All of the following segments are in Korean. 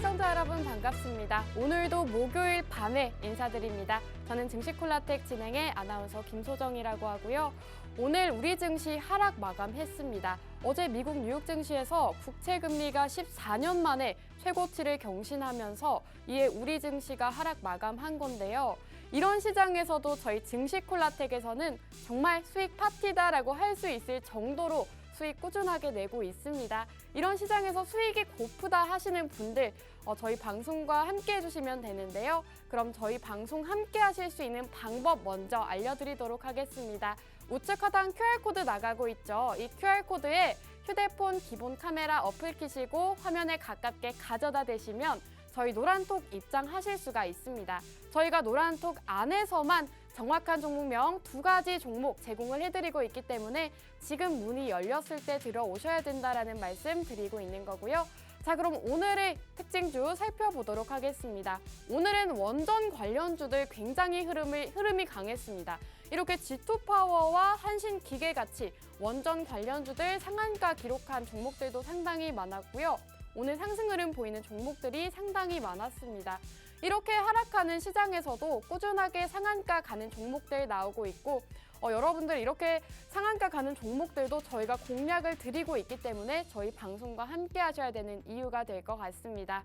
시청자 여러분 반갑습니다. 오늘도 목요일 밤에 인사드립니다. 저는 증시콜라텍 진행의 아나운서 김소정이라고 하고요. 오늘 우리 증시 하락 마감했습니다. 어제 미국 뉴욕 증시에서 국채 금리가 14년 만에 최고치를 경신하면서 이에 우리 증시가 하락 마감한 건데요. 이런 시장에서도 저희 증시콜라텍에서는 정말 수익 파티다라고 할 수 있을 정도로 수익 꾸준하게 내고 있습니다. 이런 시장에서 수익이 고프다 하시는 분들 저희 방송과 함께 해주시면 되는데요. 그럼 저희 방송 함께 하실 수 있는 방법 먼저 알려드리도록 하겠습니다. 우측 하단 QR코드 나가고 있죠. 이 QR코드에 휴대폰 기본 카메라 어플 키시고 화면에 가깝게 가져다 대시면 저희 노란톡 입장하실 수가 있습니다. 저희가 노란톡 안에서만 정확한 종목명 2가지 종목 제공을 해드리고 있기 때문에 지금 문이 열렸을 때 들어오셔야 된다라는 말씀 드리고 있는 거고요. 자, 그럼 오늘의 특징주 살펴보도록 하겠습니다. 오늘은 원전 관련주들 굉장히 흐름이 강했습니다. 이렇게 G2파워와 한신기계같이 원전 관련주들 상한가 기록한 종목들도 상당히 많았고요. 오늘 상승 흐름 보이는 종목들이 상당히 많았습니다. 이렇게 하락하는 시장에서도 꾸준하게 상한가 가는 종목들 나오고 있고 여러분들 이렇게 상한가 가는 종목들도 저희가 공략을 드리고 있기 때문에 저희 방송과 함께 하셔야 되는 이유가 될 것 같습니다.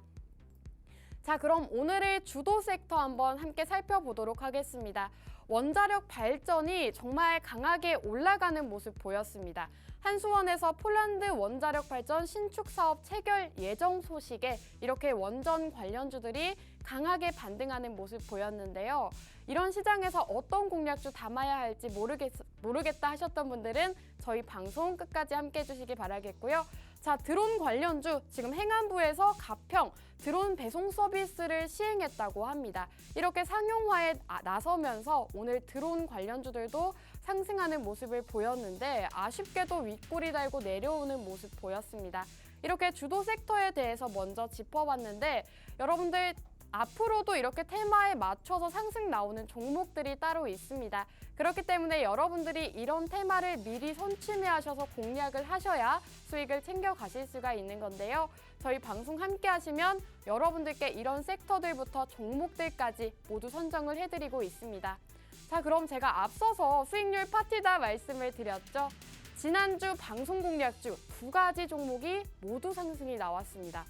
자, 그럼 오늘의 주도 섹터 한번 함께 살펴보도록 하겠습니다. 원자력 발전이 정말 강하게 올라가는 모습 보였습니다. 한수원에서 폴란드 원자력 발전 신축 사업 체결 예정 소식에 이렇게 원전 관련주들이 강하게 반등하는 모습 보였는데요. 이런 시장에서 어떤 공략주 담아야 할지 모르겠다 하셨던 분들은 저희 방송 끝까지 함께 해주시기 바라겠고요. 자, 드론 관련주 지금 행안부에서 가평 드론 배송 서비스를 시행했다고 합니다. 이렇게 상용화에 나서면서 오늘 드론 관련주들도 상승하는 모습을 보였는데 아쉽게도 윗꼬리 달고 내려오는 모습 보였습니다. 이렇게 주도 섹터에 대해서 먼저 짚어봤는데 여러분들 앞으로도 이렇게 테마에 맞춰서 상승 나오는 종목들이 따로 있습니다. 그렇기 때문에 여러분들이 이런 테마를 미리 선취매하셔서 공략을 하셔야 수익을 챙겨가실 수가 있는 건데요. 저희 방송 함께 하시면 여러분들께 이런 섹터들부터 종목들까지 모두 선정을 해드리고 있습니다. 자, 그럼 제가 앞서서 수익률 파티다 말씀을 드렸죠. 지난주 방송 공략주 2가지 종목이 모두 상승이 나왔습니다.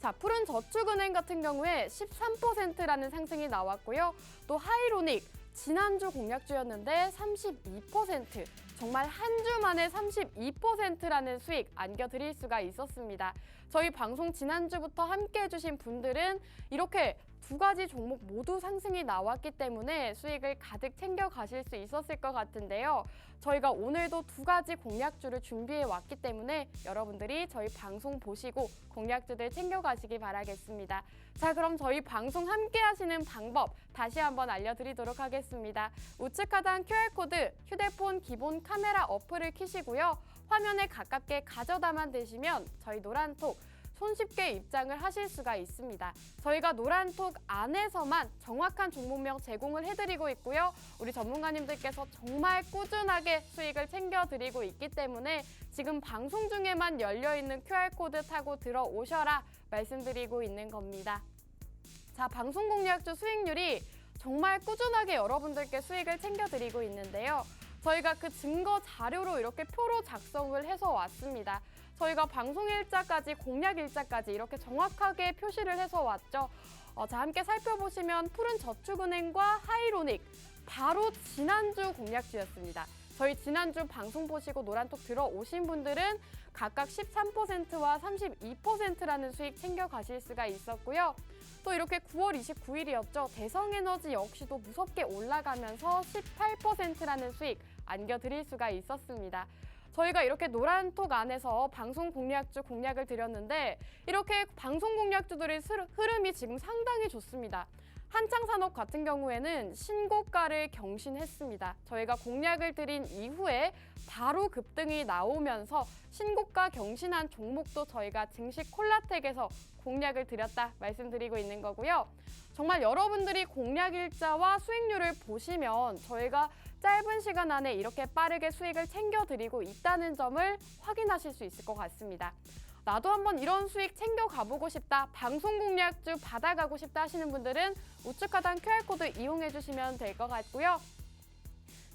자, 푸른 저축은행 같은 경우에 13%라는 상승이 나왔고요. 또 하이로닉, 지난주 공략주였는데 32%, 정말 한 주 만에 32%라는 수익 안겨드릴 수가 있었습니다. 저희 방송 지난주부터 함께 해주신 분들은 이렇게 2가지 종목 모두 상승이 나왔기 때문에 수익을 가득 챙겨가실 수 있었을 것 같은데요. 저희가 오늘도 2가지 공략주를 준비해 왔기 때문에 여러분들이 저희 방송 보시고 공략주들 챙겨가시기 바라겠습니다. 자, 그럼 저희 방송 함께 하시는 방법 다시 한번 알려드리도록 하겠습니다. 우측 하단 QR코드 휴대폰 기본 카메라 어플을 키시고요. 화면에 가깝게 가져다만 대시면 저희 노란톡 손쉽게 입장을 하실 수가 있습니다. 저희가 노란톡 안에서만 정확한 종목명 제공을 해드리고 있고요. 우리 전문가님들께서 정말 꾸준하게 수익을 챙겨드리고 있기 때문에 지금 방송 중에만 열려있는 QR코드 타고 들어오셔라 말씀드리고 있는 겁니다. 자, 방송 공략주 수익률이 정말 꾸준하게 여러분들께 수익을 챙겨드리고 있는데요. 저희가 그 증거 자료로 이렇게 표로 작성을 해서 왔습니다. 저희가 방송 일자까지 공략 일자까지 이렇게 정확하게 표시를 해서 왔죠. 자, 함께 살펴보시면 푸른 저축은행과 하이로닉 바로 지난주 공략주였습니다. 저희 지난주 방송 보시고 노란톡 들어오신 분들은 각각 13%와 32%라는 수익 챙겨가실 수가 있었고요. 또 이렇게 9월 29일이었죠. 대성에너지 역시도 무섭게 올라가면서 18%라는 수익 안겨드릴 수가 있었습니다. 저희가 이렇게 노란톡 안에서 방송 공략주 공략을 드렸는데 이렇게 방송 공략주들의 흐름이 지금 상당히 좋습니다. 한창산업 같은 경우에는 신고가를 경신했습니다. 저희가 공략을 드린 이후에 바로 급등이 나오면서 신고가 경신한 종목도 저희가 증시 콜라텍에서 공략을 드렸다 말씀드리고 있는 거고요. 정말 여러분들이 공략 일자와 수익률을 보시면 저희가 짧은 시간 안에 이렇게 빠르게 수익을 챙겨드리고 있다는 점을 확인하실 수 있을 것 같습니다. 나도 한번 이런 수익 챙겨 가보고 싶다, 방송 공략주 받아가고 싶다 하시는 분들은 우측 하단 QR코드 이용해 주시면 될 것 같고요.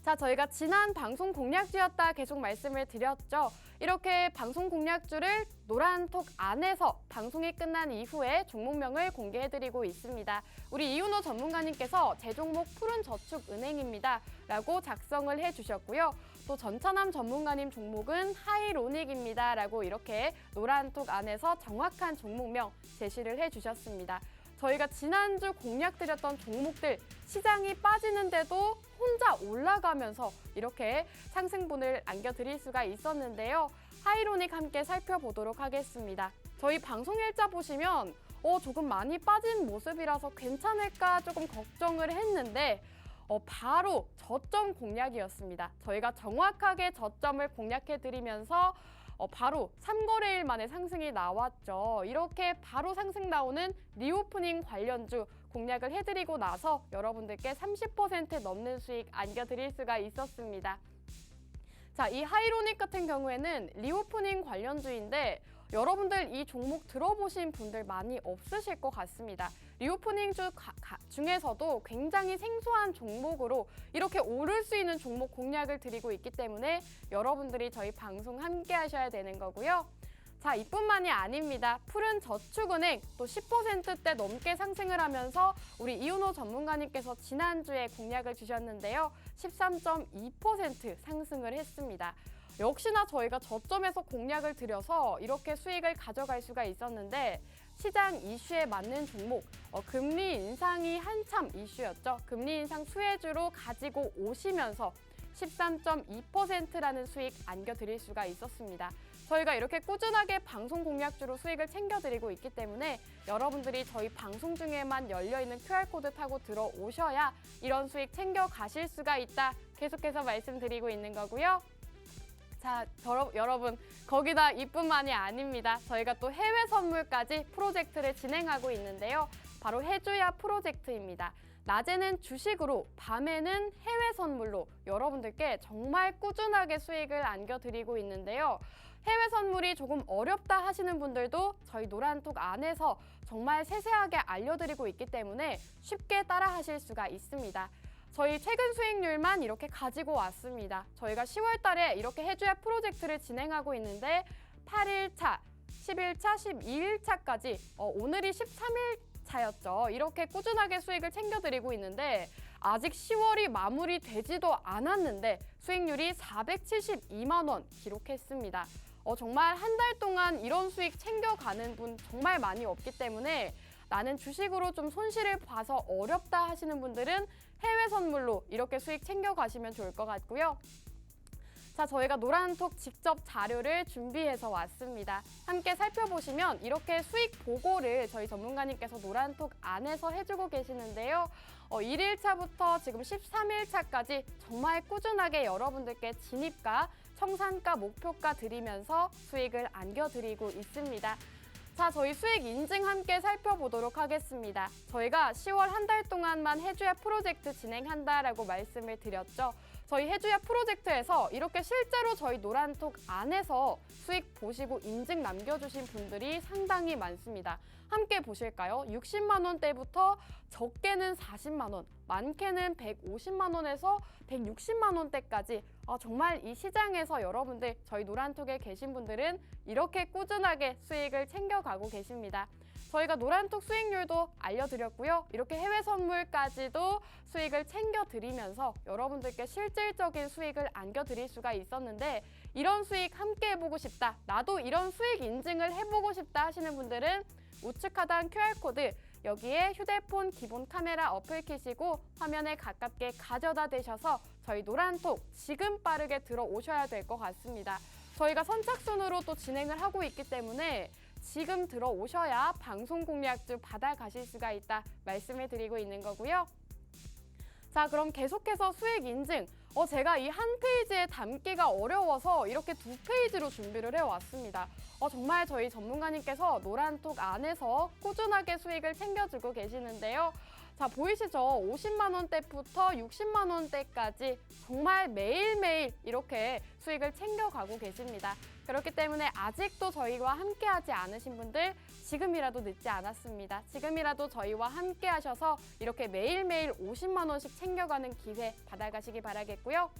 자, 저희가 지난 방송 공략주였다 계속 말씀을 드렸죠. 이렇게 방송 공략주를 노란톡 안에서 방송이 끝난 이후에 종목명을 공개해드리고 있습니다. 우리 이윤호 전문가님께서 제 종목 푸른저축은행입니다 라고 작성을 해주셨고요. 또 전차남 전문가님 종목은 하이로닉입니다 라고 이렇게 노란톡 안에서 정확한 종목명 제시를 해주셨습니다. 저희가 지난주 공략드렸던 종목들 시장이 빠지는데도 혼자 올라가면서 이렇게 상승분을 안겨드릴 수가 있었는데요. 하이로닉 함께 살펴보도록 하겠습니다. 저희 방송 일자 보시면 조금 많이 빠진 모습이라서 괜찮을까 조금 걱정을 했는데 바로 저점 공략이었습니다. 저희가 정확하게 저점을 공략해드리면서 바로 3거래일 만에 상승이 나왔죠. 이렇게 바로 상승 나오는 리오프닝 관련주 공략을 해드리고 나서 여러분들께 30% 넘는 수익 안겨드릴 수가 있었습니다. 자, 이 하이로닉 같은 경우에는 리오프닝 관련주인데 여러분들 이 종목 들어보신 분들 많이 없으실 것 같습니다. 리오프닝 주 중에서도 굉장히 생소한 종목으로 이렇게 오를 수 있는 종목 공략을 드리고 있기 때문에 여러분들이 저희 방송 함께 하셔야 되는 거고요. 자, 이뿐만이 아닙니다. 푸른저축은행 또 10%대 넘게 상승을 하면서 우리 이윤호 전문가님께서 지난주에 공략을 주셨는데요. 13.2% 상승을 했습니다. 역시나 저희가 저점에서 공략을 드려서 이렇게 수익을 가져갈 수가 있었는데 시장 이슈에 맞는 종목, 금리 인상이 한참 이슈였죠. 금리 인상 수혜주로 가지고 오시면서 13.2%라는 수익 안겨드릴 수가 있었습니다. 저희가 이렇게 꾸준하게 방송 공략주로 수익을 챙겨드리고 있기 때문에 여러분들이 저희 방송 중에만 열려있는 QR코드 타고 들어오셔야 이런 수익 챙겨가실 수가 있다. 계속해서 말씀드리고 있는 거고요. 자, 여러분 거기다 이뿐만이 아닙니다. 저희가 또 해외 선물까지 프로젝트를 진행하고 있는데요. 바로 해주야 프로젝트입니다. 낮에는 주식으로, 밤에는 해외 선물로 여러분들께 정말 꾸준하게 수익을 안겨드리고 있는데요. 해외 선물이 조금 어렵다 하시는 분들도 저희 노란톡 안에서 정말 세세하게 알려드리고 있기 때문에 쉽게 따라 하실 수가 있습니다. 저희 최근 수익률만 이렇게 가지고 왔습니다. 저희가 10월 달에 이렇게 해줘야 프로젝트를 진행하고 있는데 8일차, 11차, 12일차까지 오늘이 13일차였죠. 이렇게 꾸준하게 수익을 챙겨드리고 있는데 아직 10월이 마무리되지도 않았는데 수익률이 472만 원 기록했습니다. 정말 한 달 동안 이런 수익 챙겨가는 분 정말 많이 없기 때문에 나는 주식으로 좀 손실을 봐서 어렵다 하시는 분들은 해외 선물로 이렇게 수익 챙겨가시면 좋을 것 같고요. 자, 저희가 노란톡 직접 자료를 준비해서 왔습니다. 함께 살펴보시면 이렇게 수익 보고를 저희 전문가님께서 노란톡 안에서 해주고 계시는데요. 1일차부터 지금 13일차까지 정말 꾸준하게 여러분들께 진입가, 청산가, 목표가 드리면서 수익을 안겨드리고 있습니다. 자, 저희 수익 인증 함께 살펴보도록 하겠습니다. 저희가 10월 한 달 동안만 해줘야 프로젝트 진행한다라고 말씀을 드렸죠. 저희 해줘야 프로젝트에서 이렇게 실제로 저희 노란톡 안에서 수익 보시고 인증 남겨주신 분들이 상당히 많습니다. 함께 보실까요? 60만 원대부터 적게는 40만 원, 많게는 150만 원에서 160만 원대까지 정말 이 시장에서 여러분들 저희 노란톡에 계신 분들은 이렇게 꾸준하게 수익을 챙겨가고 계십니다. 저희가 노란톡 수익률도 알려드렸고요. 이렇게 해외 선물까지도 수익을 챙겨드리면서 여러분들께 실질적인 수익을 안겨드릴 수가 있었는데 이런 수익 함께 해보고 싶다, 나도 이런 수익 인증을 해보고 싶다 하시는 분들은 우측 하단 QR코드 여기에 휴대폰 기본 카메라 어플 키시고 화면에 가깝게 가져다 대셔서 저희 노란톡 지금 빠르게 들어오셔야 될 것 같습니다. 저희가 선착순으로 또 진행을 하고 있기 때문에 지금 들어오셔야 방송 공략주 받아가실 수가 있다 말씀을 드리고 있는 거고요. 자, 그럼 계속해서 수익 인증. 제가 이 한 페이지에 담기가 어려워서 이렇게 2페이지로 준비를 해왔습니다. 정말 저희 전문가님께서 노란톡 안에서 꾸준하게 수익을 챙겨주고 계시는데요. 자, 보이시죠? 50만 원대부터 60만 원대까지 정말 매일매일 이렇게 수익을 챙겨가고 계십니다. 그렇기 때문에 아직도 저희와 함께하지 않으신 분들 지금이라도 늦지 않았습니다. 지금이라도 저희와 함께 하셔서 이렇게 매일매일 50만 원씩 챙겨가는 기회 받아가시기 바라겠고요.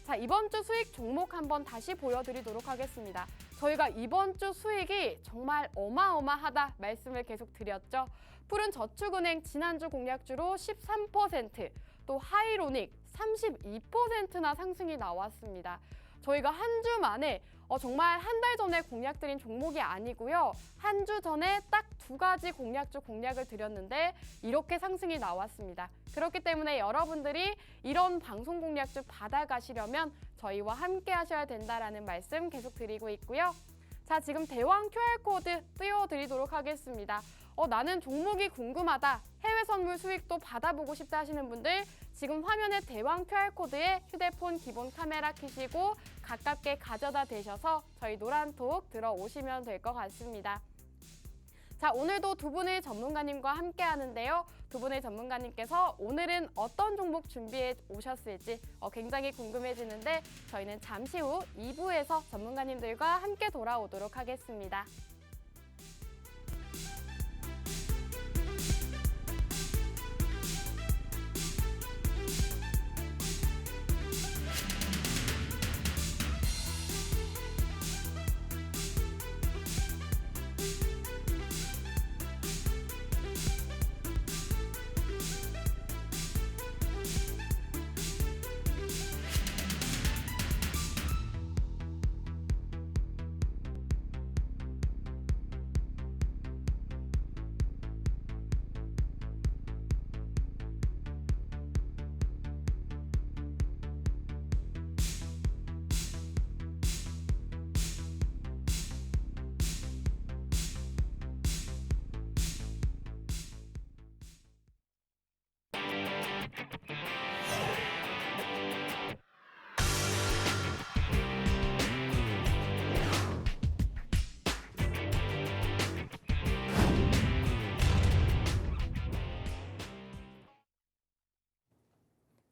자, 이번 주 수익 종목 한번 다시 보여드리도록 하겠습니다. 저희가 이번 주 수익이 정말 어마어마하다 말씀을 계속 드렸죠. 푸른저축은행 지난주 공략주로 13%, 또 하이로닉 32%나 상승이 나왔습니다. 저희가 한 주 만에 정말 한 달 전에 공략드린 종목이 아니고요. 한 주 전에 딱 2가지 공략주 공략을 드렸는데 이렇게 상승이 나왔습니다. 그렇기 때문에 여러분들이 이런 방송 공략주 받아가시려면 저희와 함께 하셔야 된다라는 말씀 계속 드리고 있고요. 자, 지금 대왕 QR코드 띄워드리도록 하겠습니다. 나는 종목이 궁금하다, 해외 선물 수익도 받아보고 싶다 하시는 분들 지금 화면에 대왕 QR코드에 휴대폰 기본 카메라 켜시고 가깝게 가져다 대셔서 저희 노란톡 들어오시면 될 것 같습니다. 자, 오늘도 두 분의 전문가님과 함께 하는데요. 두 분의 전문가님께서 오늘은 어떤 종목 준비해 오셨을지 굉장히 궁금해지는데 저희는 잠시 후 2부에서 전문가님들과 함께 돌아오도록 하겠습니다.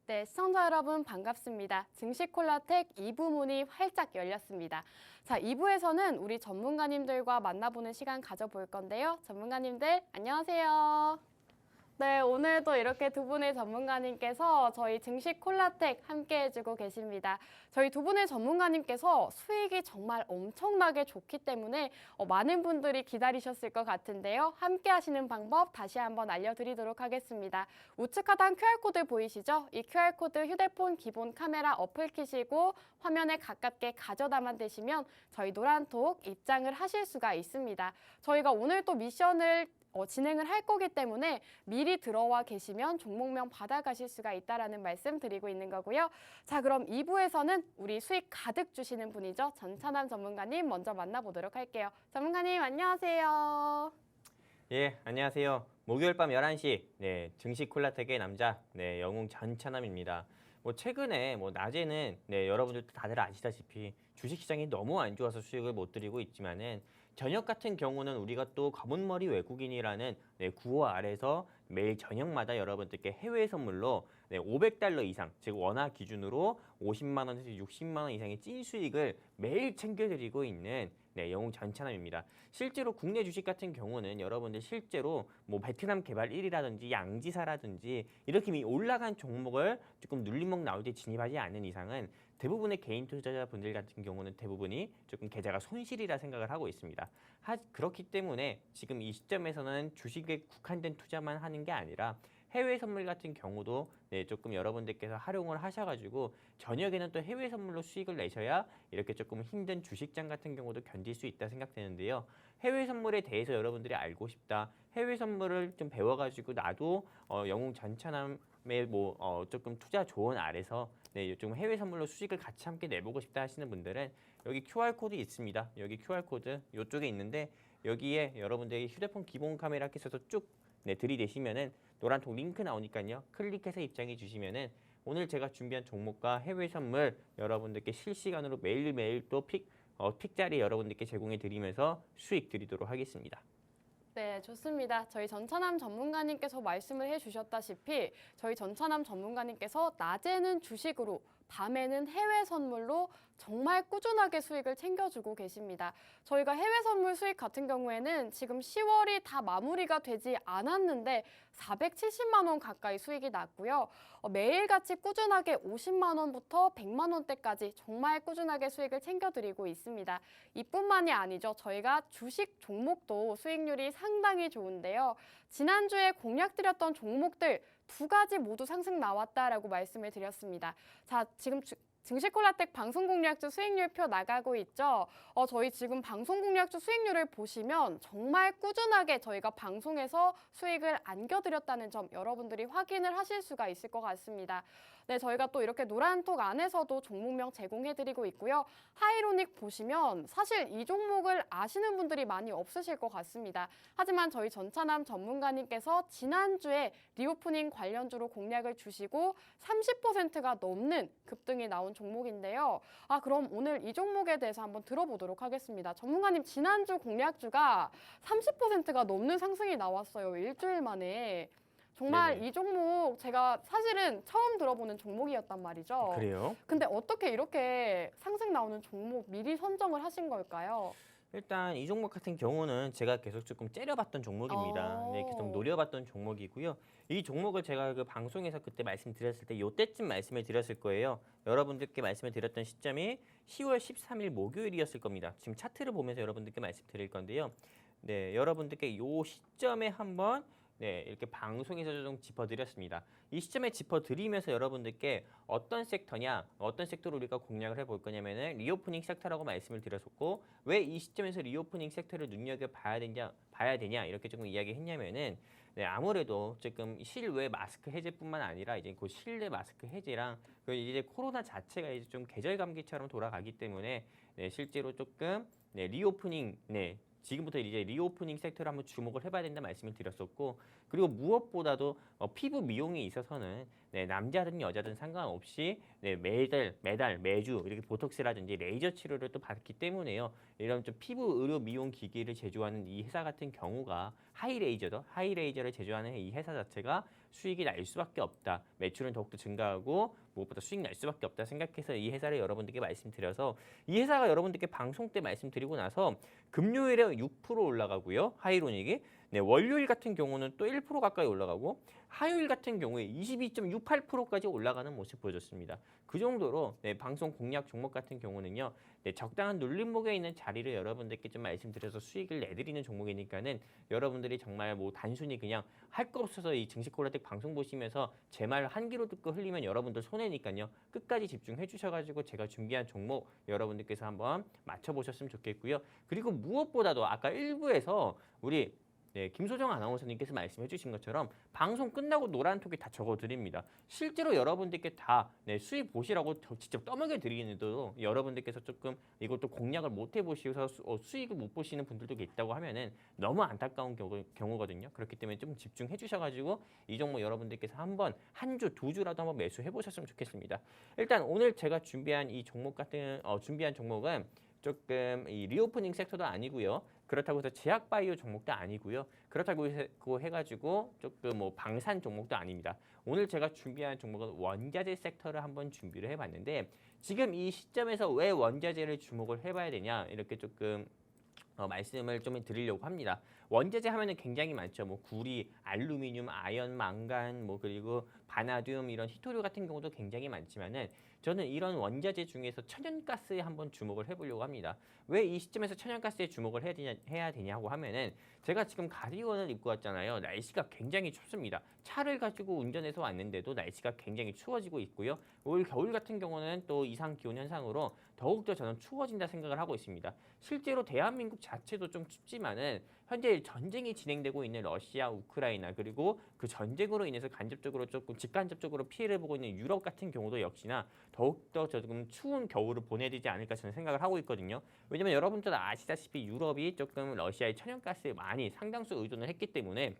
네, 시청자 여러분 반갑습니다. 증시콜라텍 2부 문이 활짝 열렸습니다. 자, 2부에서는 우리 전문가님들과 만나보는 시간 가져볼 건데요. 전문가님들 안녕하세요. 네, 오늘도 이렇게 두 분의 전문가님께서 저희 증시콜라텍 함께 해주고 계십니다. 저희 두 분의 전문가님께서 수익이 정말 엄청나게 좋기 때문에 많은 분들이 기다리셨을 것 같은데요. 함께 하시는 방법 다시 한번 알려드리도록 하겠습니다. 우측 하단 QR코드 보이시죠? 이 QR코드 휴대폰 기본 카메라 어플 켜시고 화면에 가깝게 가져다만 대시면 저희 노란톡 입장을 하실 수가 있습니다. 저희가 오늘 또 미션을 진행을 할 거기 때문에 미리 들어와 계시면 종목명 받아가실 수가 있다라는 말씀 드리고 있는 거고요. 자, 그럼 2부에서는 우리 수익 가득 주시는 분이죠. 전찬남 전문가님 먼저 만나보도록 할게요. 전문가님 안녕하세요. 예, 안녕하세요. 목요일 밤 11시 증시콜라텍의 남자 영웅 전찬남입니다. 최근에 낮에는 여러분들 다들 아시다시피 주식시장이 너무 안 좋아서 수익을 못 드리고 있지만은 저녁 같은 경우는 우리가 또 검은머리 외국인이라는 구호 아래서 매일 저녁마다 여러분들께 해외 선물로 500달러 이상, 즉 원화 기준으로 50만 원에서 60만 원 이상의 찐 수익을 매일 챙겨드리고 있는 영웅 전찬남입니다. 실제로 국내 주식 같은 경우는 여러분들 실제로 베트남 개발 1위라든지 양지사라든지 이렇게 올라간 종목을 조금 눌림목 나올 때 진입하지 않는 이상은 대부분의 개인 투자자분들 같은 경우는 대부분이 조금 계좌가 손실이라 생각을 하고 있습니다. 그렇기 때문에 지금 이 시점에서는 주식에 국한된 투자만 하는 게 아니라 해외 선물 같은 경우도 조금 여러분들께서 활용을 하셔가지고 저녁에는 또 해외 선물로 수익을 내셔야 이렇게 조금 힘든 주식장 같은 경우도 견딜 수 있다 생각되는데요. 해외 선물에 대해서 여러분들이 알고 싶다. 해외 선물을 좀 배워가지고 나도 영웅 전찬남의 조금 투자 조언 아래서 좀 해외 선물로 수익을 같이 함께 내보고 싶다 하시는 분들은 여기 QR코드 있습니다. 여기 QR코드 이쪽에 있는데 여기에 여러분들이 휴대폰 기본 카메라 켜서 쭉 들이대시면은 노란통 링크 나오니까요. 클릭해서 입장해 주시면은 오늘 제가 준비한 종목과 해외 선물 여러분들께 실시간으로 매일매일 또 픽자리 여러분들께 제공해 드리면서 수익 드리도록 하겠습니다. 네, 좋습니다. 저희 전찬남 전문가님께서 말씀을 해주셨다시피 저희 전찬남 전문가님께서 낮에는 주식으로 밤에는 해외 선물로 정말 꾸준하게 수익을 챙겨주고 계십니다. 저희가 해외 선물 수익 같은 경우에는 지금 10월이 다 마무리가 되지 않았는데 470만 원 가까이 수익이 났고요. 매일같이 꾸준하게 50만 원부터 100만 원대까지 정말 꾸준하게 수익을 챙겨드리고 있습니다. 이뿐만이 아니죠. 저희가 주식 종목도 수익률이 상당히 좋은데요. 지난주에 공략드렸던 종목들 2가지 모두 상승 나왔다라고 말씀을 드렸습니다. 자, 지금 증시콜라텍 방송 공략주 수익률표 나가고 있죠. 저희 지금 방송 공략주 수익률을 보시면 정말 꾸준하게 저희가 방송에서 수익을 안겨드렸다는 점 여러분들이 확인을 하실 수가 있을 것 같습니다. 네, 저희가 또 이렇게 노란톡 안에서도 종목명 제공해드리고 있고요. 하이로닉 보시면 사실 이 종목을 아시는 분들이 많이 없으실 것 같습니다. 하지만 저희 전차남 전문가님께서 지난주에 리오프닝 관련주로 공략을 주시고 30%가 넘는 급등이 나온 종목인데요. 그럼 오늘 이 종목에 대해서 한번 들어보도록 하겠습니다. 전문가님, 지난주 공략주가 30%가 넘는 상승이 나왔어요. 일주일 만에. 정말 네네. 이 종목 제가 사실은 처음 들어보는 종목이었단 말이죠. 그래요? 근데 어떻게 이렇게 상승 나오는 종목 미리 선정을 하신 걸까요? 일단 이 종목 같은 경우는 제가 계속 조금 째려봤던 종목입니다. 네, 계속 노려봤던 종목이고요. 이 종목을 제가 그 방송에서 그때 말씀드렸을 때 이때쯤 말씀을 드렸을 거예요. 여러분들께 말씀을 드렸던 시점이 10월 13일 목요일이었을 겁니다. 지금 차트를 보면서 여러분들께 말씀드릴 건데요. 네, 여러분들께 이 시점에 한번 이렇게 방송에서 좀 짚어드렸습니다. 이 시점에 짚어드리면서 여러분들께 어떤 섹터냐, 어떤 섹터로 우리가 공략을 해볼 거냐면은 리오프닝 섹터라고 말씀을 드렸었고, 왜 이 시점에서 리오프닝 섹터를 눈여겨봐야 되냐 이렇게 조금 이야기했냐면은 아무래도 지금 실외 마스크 해제뿐만 아니라 이제 그 실내 마스크 해제랑 그 이제 코로나 자체가 이제 좀 계절 감기처럼 돌아가기 때문에 실제로 조금 리오프닝 지금부터 이제 리오프닝 섹터를 한번 주목을 해봐야 된다 말씀을 드렸었고, 그리고 무엇보다도 피부 미용에 있어서는 남자든 여자든 상관없이 매주 이렇게 보톡스라든지 레이저 치료를 또 받기 때문에요. 이런 좀 피부 의료 미용 기기를 제조하는 이 회사 같은 경우가 하이레이저를 제조하는 이 회사 자체가 수익이 날 수밖에 없다. 매출은 더욱더 증가하고 무엇보다 수익 날 수밖에 없다 생각해서 이 회사를 여러분들께 말씀드려서, 이 회사가 여러분들께 방송 때 말씀드리고 나서 금요일에 6% 올라가고요. 하이로닉이. 월요일 같은 경우는 또 1% 가까이 올라가고, 화요일 같은 경우에 22.68%까지 올라가는 모습 보여줬습니다. 그 정도로 방송 공략 종목 같은 경우는요. 적당한 눌림목에 있는 자리를 여러분들께 좀 말씀드려서 수익을 내드리는 종목이니까는 여러분들이 정말 뭐 단순히 그냥 할 거 없어서 이 증시콜라텍 방송 보시면서 제 말 한 귀로 듣고 흘리면 여러분들 손해니까요. 끝까지 집중해 주셔가지고 제가 준비한 종목 여러분들께서 한번 맞춰보셨으면 좋겠고요. 그리고 무엇보다도 아까 1부에서 우리 김소정 아나운서님께서 말씀해 주신 것처럼 방송 끝나고 노란톡에 다 적어드립니다. 실제로 여러분들께 다 수익 보시라고 직접 떠먹여 드리는데도 여러분들께서 조금 이것도 공략을 못 해보셔서 수익을 못 보시는 분들도 있다고 하면은 너무 안타까운 경우거든요. 그렇기 때문에 좀 집중해 주셔가지고 이 종목 여러분들께서 한번 한 주, 두 주라도 한번 매수해 보셨으면 좋겠습니다. 일단 오늘 제가 준비한 이 종목 준비한 종목은 조금 이 리오프닝 섹터도 아니고요. 그렇다고 해서 제약바이오 종목도 아니고요. 그렇다고 해가지고 조금 뭐 방산 종목도 아닙니다. 오늘 제가 준비한 종목은 원자재 섹터를 한번 준비를 해봤는데, 지금 이 시점에서 왜 원자재를 주목을 해봐야 되냐 이렇게 조금 말씀을 좀 드리려고 합니다. 원자재 하면은 굉장히 많죠. 뭐 구리, 알루미늄, 아연, 망간, 뭐 그리고 바나듐 이런 히토류 같은 경우도 굉장히 많지만은 저는 이런 원자재 중에서 천연가스에 한번 주목을 해보려고 합니다. 왜 이 시점에서 천연가스에 주목을 해야 되냐고 하면은 제가 지금 가디건을 입고 왔잖아요. 날씨가 굉장히 춥습니다. 차를 가지고 운전해서 왔는데도 날씨가 굉장히 추워지고 있고요. 올 겨울 같은 경우는 또 이상 기온 현상으로 더욱더 저는 추워진다 생각을 하고 있습니다. 실제로 대한민국 자체도 좀 춥지만은 현재 전쟁이 진행되고 있는 러시아, 우크라이나, 그리고 그 전쟁으로 인해서 간접적으로 조금 직간접적으로 피해를 보고 있는 유럽 같은 경우도 역시나 더욱더 조금 추운 겨울을 보내야 되지 않을까 저는 생각을 하고 있거든요. 왜냐면 여러분들 아시다시피 유럽이 조금 러시아의 천연가스에 많이 상당수 의존을 했기 때문에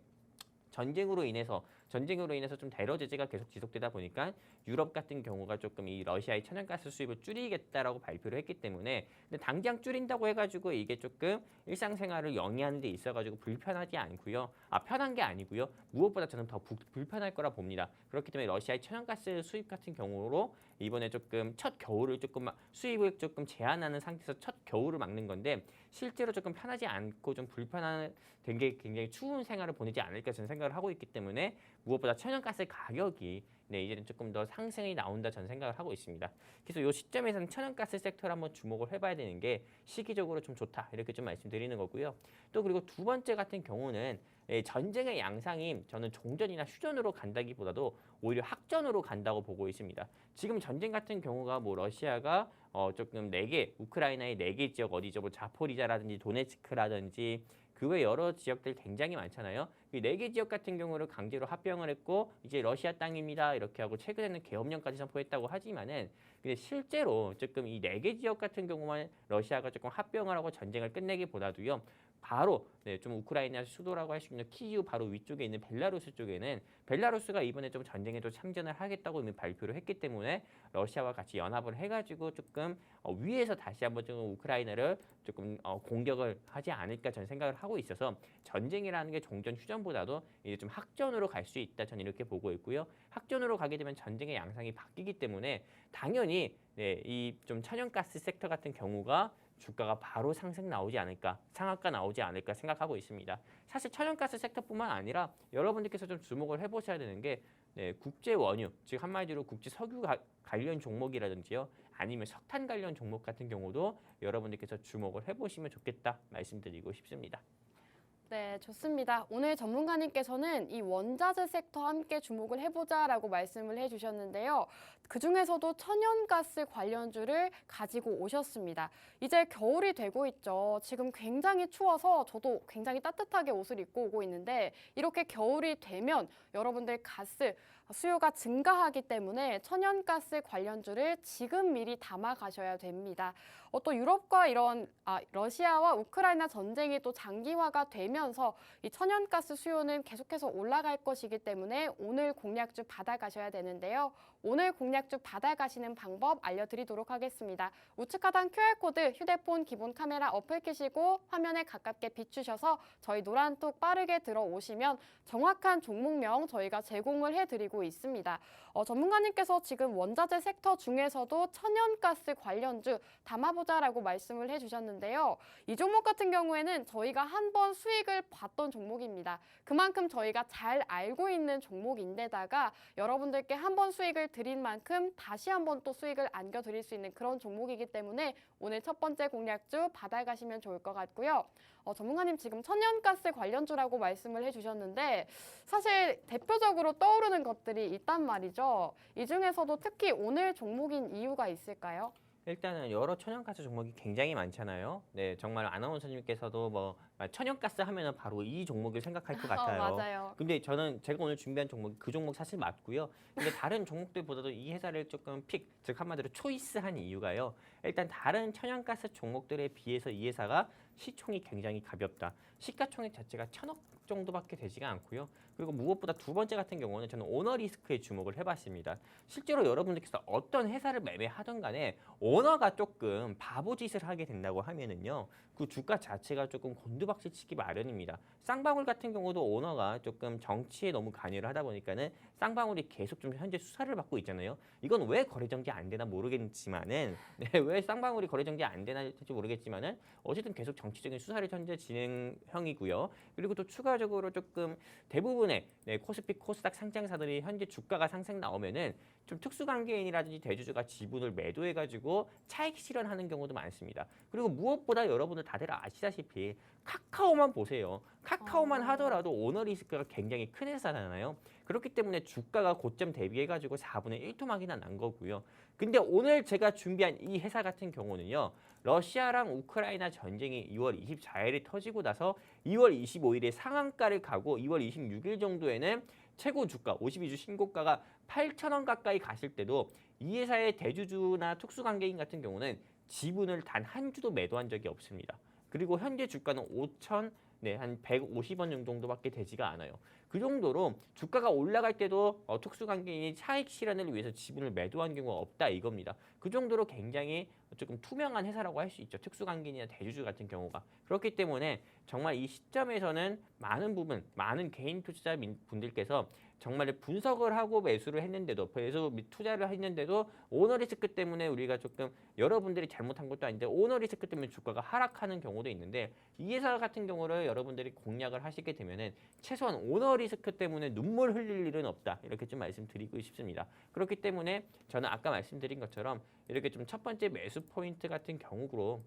전쟁으로 인해서 전쟁으로 인해서 좀 대러 제재가 계속 지속되다 보니까 유럽 같은 경우가 조금 이 러시아의 천연가스 수입을 줄이겠다라고 발표를 했기 때문에 근데 당장 줄인다고 해가지고 이게 조금 일상생활을 영위하는 데 있어가지고 불편하지 않고요. 편한 게 아니고요. 무엇보다 저는 더 불편할 거라 봅니다. 그렇기 때문에 러시아의 천연가스 수입 같은 경우로 이번에 조금 첫 겨울을 조금 수입을 조금 제한하는 상태에서 첫 겨울을 막는 건데 실제로 조금 편하지 않고 좀 불편한 된 게 굉장히 추운 생활을 보내지 않을까 저는 생각을 하고 있기 때문에 무엇보다 천연가스 가격이 이제는 조금 더 상승이 나온다 저는 생각을 하고 있습니다. 그래서 이 시점에서는 천연가스 섹터를 한번 주목을 해봐야 되는 게 시기적으로 좀 좋다 이렇게 좀 말씀드리는 거고요. 또 그리고 두 번째 같은 경우는 전쟁의 양상이 저는 종전이나 휴전으로 간다기보다도 오히려 학전으로 간다고 보고 있습니다. 지금 전쟁 같은 경우가 뭐 러시아가 조금 4개, 우크라이나의 4개 지역 어디죠? 뭐 자포리자라든지 도네츠크라든지 그 외 여러 지역들 굉장히 많잖아요. 이 4개 지역 같은 경우를 강제로 합병을 했고 이제 러시아 땅입니다 이렇게 하고 최근에는 계엄령까지 선포했다고 하지만은 근데 실제로 조금 이 4개 지역 같은 경우만 러시아가 조금 합병을 하고 전쟁을 끝내기보다도요. 바로 좀 우크라이나 수도라고 할 수 있는 키이우 바로 위쪽에 있는 벨라루스 쪽에는 벨라루스가 이번에 좀 전쟁에 좀 참전을 하겠다고 이미 발표를 했기 때문에 러시아와 같이 연합을 해가지고 조금 위에서 다시 한번 좀 우크라이나를 조금 공격을 하지 않을까 저는 생각을 하고 있어서 전쟁이라는 게 종전 휴전보다도 이제 좀 학전으로 갈 수 있다 저는 이렇게 보고 있고요. 학전으로 가게 되면 전쟁의 양상이 바뀌기 때문에 당연히 이 좀 천연가스 섹터 같은 경우가 주가가 바로 상승 나오지 않을까, 상한가 나오지 않을까 생각하고 있습니다. 사실 천연가스 섹터뿐만 아니라 여러분들께서 좀 주목을 해보셔야 되는 게 국제 원유, 즉 한마디로 국제 석유 관련 종목이라든지요, 아니면 석탄 관련 종목 같은 경우도 여러분들께서 주목을 해보시면 좋겠다 말씀드리고 싶습니다. 네, 좋습니다. 오늘 전문가님께서는 이 원자재 섹터 함께 주목을 해보자라고 말씀을 해주셨는데요. 그중에서도 천연가스 관련주를 가지고 오셨습니다. 이제 겨울이 되고 있죠. 지금 굉장히 추워서 저도 굉장히 따뜻하게 옷을 입고 오고 있는데 이렇게 겨울이 되면 여러분들 가스 수요가 증가하기 때문에 천연가스 관련주를 지금 미리 담아 가셔야 됩니다. 또 유럽과 이런 러시아와 우크라이나 전쟁이 또 장기화가 되면서 이 천연가스 수요는 계속해서 올라갈 것이기 때문에 오늘 공략주 받아가셔야 되는데요. 오늘 공략주 받아가시는 방법 알려드리도록 하겠습니다. 우측 하단 QR코드 휴대폰 기본 카메라 어플 켜시고 화면에 가깝게 비추셔서 저희 노란톡 빠르게 들어오시면 정확한 종목명 저희가 제공을 해드리고 있습니다. 전문가님께서 지금 원자재 섹터 중에서도 천연가스 관련주 담아보자라고 말씀을 해주셨는데요. 이 종목 같은 경우에는 저희가 한번 수익을 봤던 종목입니다. 그만큼 저희가 잘 알고 있는 종목인데다가 여러분들께 한번 수익을 드린 만큼 다시 한번 또 수익을 안겨드릴 수 있는 그런 종목이기 때문에 오늘 첫 번째 공략주 받아가시면 좋을 것 같고요. 전문가님 지금 천연가스 관련주라고 말씀을 해주셨는데 사실 대표적으로 떠오르는 것들이 있단 말이죠. 이 중에서도 특히 오늘 종목인 이유가 있을까요? 일단은 여러 천연가스 종목이 굉장히 많잖아요. 네, 정말 아나운서님께서도 뭐 천연가스 하면은 바로 이 종목을 생각할 것 같아요. 맞아요. 근데 제가 오늘 준비한 종목이 그 종목 사실 맞고요. 근데 다른 종목들보다도 이 회사를 조금 즉 한마디로 초이스한 이유가요. 일단 다른 천연가스 종목들에 비해서 이 회사가 시총이 굉장히 가볍다. 시가총액 자체가 1,000억 정도밖에 되지가 않고요. 그리고 무엇보다 두 번째 같은 경우는 저는 오너 리스크에 주목을 해봤습니다. 실제로 여러분들께서 어떤 회사를 매매하던 간에 오너가 조금 바보짓을 하게 된다고 하면은요, 그 주가 자체가 조금 곤두박질 치기 마련입니다. 쌍방울 같은 경우도 오너가 조금 정치에 너무 관여를 하다 보니까는 쌍방울이 계속 좀 현재 수사를 받고 있잖아요. 이건 왜 거래정지 안 되나 모르겠지만은, 왜 쌍방울이 거래정지 안 되나 모르겠지만은 어쨌든 계속 정치적인 수사를 현재 진행형이고요. 그리고 또 추가적으로 조금 대부분의 코스피, 코스닥 상장사들이 현재 주가가 상승 나오면은 좀 특수관계인이라든지 대주주가 지분을 매도해가지고 차익 실현하는 경우도 많습니다. 그리고 무엇보다 여러분들 다들 아시다시피 카카오만 보세요. 카카오만 하더라도 오너 리스크가 굉장히 큰 회사잖아요. 그렇기 때문에 주가가 고점 대비해가지고 4분의 1 토막이나 난 거고요. 근데 오늘 제가 준비한 이 회사 같은 경우는요. 러시아랑 우크라이나 전쟁이 2월 24일에 터지고 나서 2월 25일에 상한가를 가고 2월 26일 정도에는 최고 주가 52주 신고가가 8,000원 가까이 갔을 때도 이 회사의 대주주나 특수관계인 같은 경우는 지분을 단 한 주도 매도한 적이 없습니다. 그리고 현재 주가는 한 150원 정도밖에 되지가 않아요. 그 정도로 주가가 올라갈 때도 특수강gin이 차익 실현을 위해서 지분을 매도한 경우가 없다 이겁니다. 그 정도로 굉장히 조금 투명한 회사라고 할 수 있죠. 특수강gin이나 대주주 같은 경우가. 그렇기 때문에 정말 이 시점에서는 많은 개인 투자자 분들께서 정말 분석을 하고 매수를 했는데도 투자를 했는데도 오너 리스크 때문에 우리가 조금 여러분들이 잘못한 것도 아닌데 오너 리스크 때문에 주가가 하락하는 경우도 있는데 이 회사 같은 경우를 여러분들이 공략을 하시게 되면은 최소한 오너 리스크 때문에 눈물 흘릴 일은 없다 이렇게 좀 말씀드리고 싶습니다. 그렇기 때문에 저는 아까 말씀드린 것처럼 이렇게 좀 첫 번째 매수 포인트 같은 경우로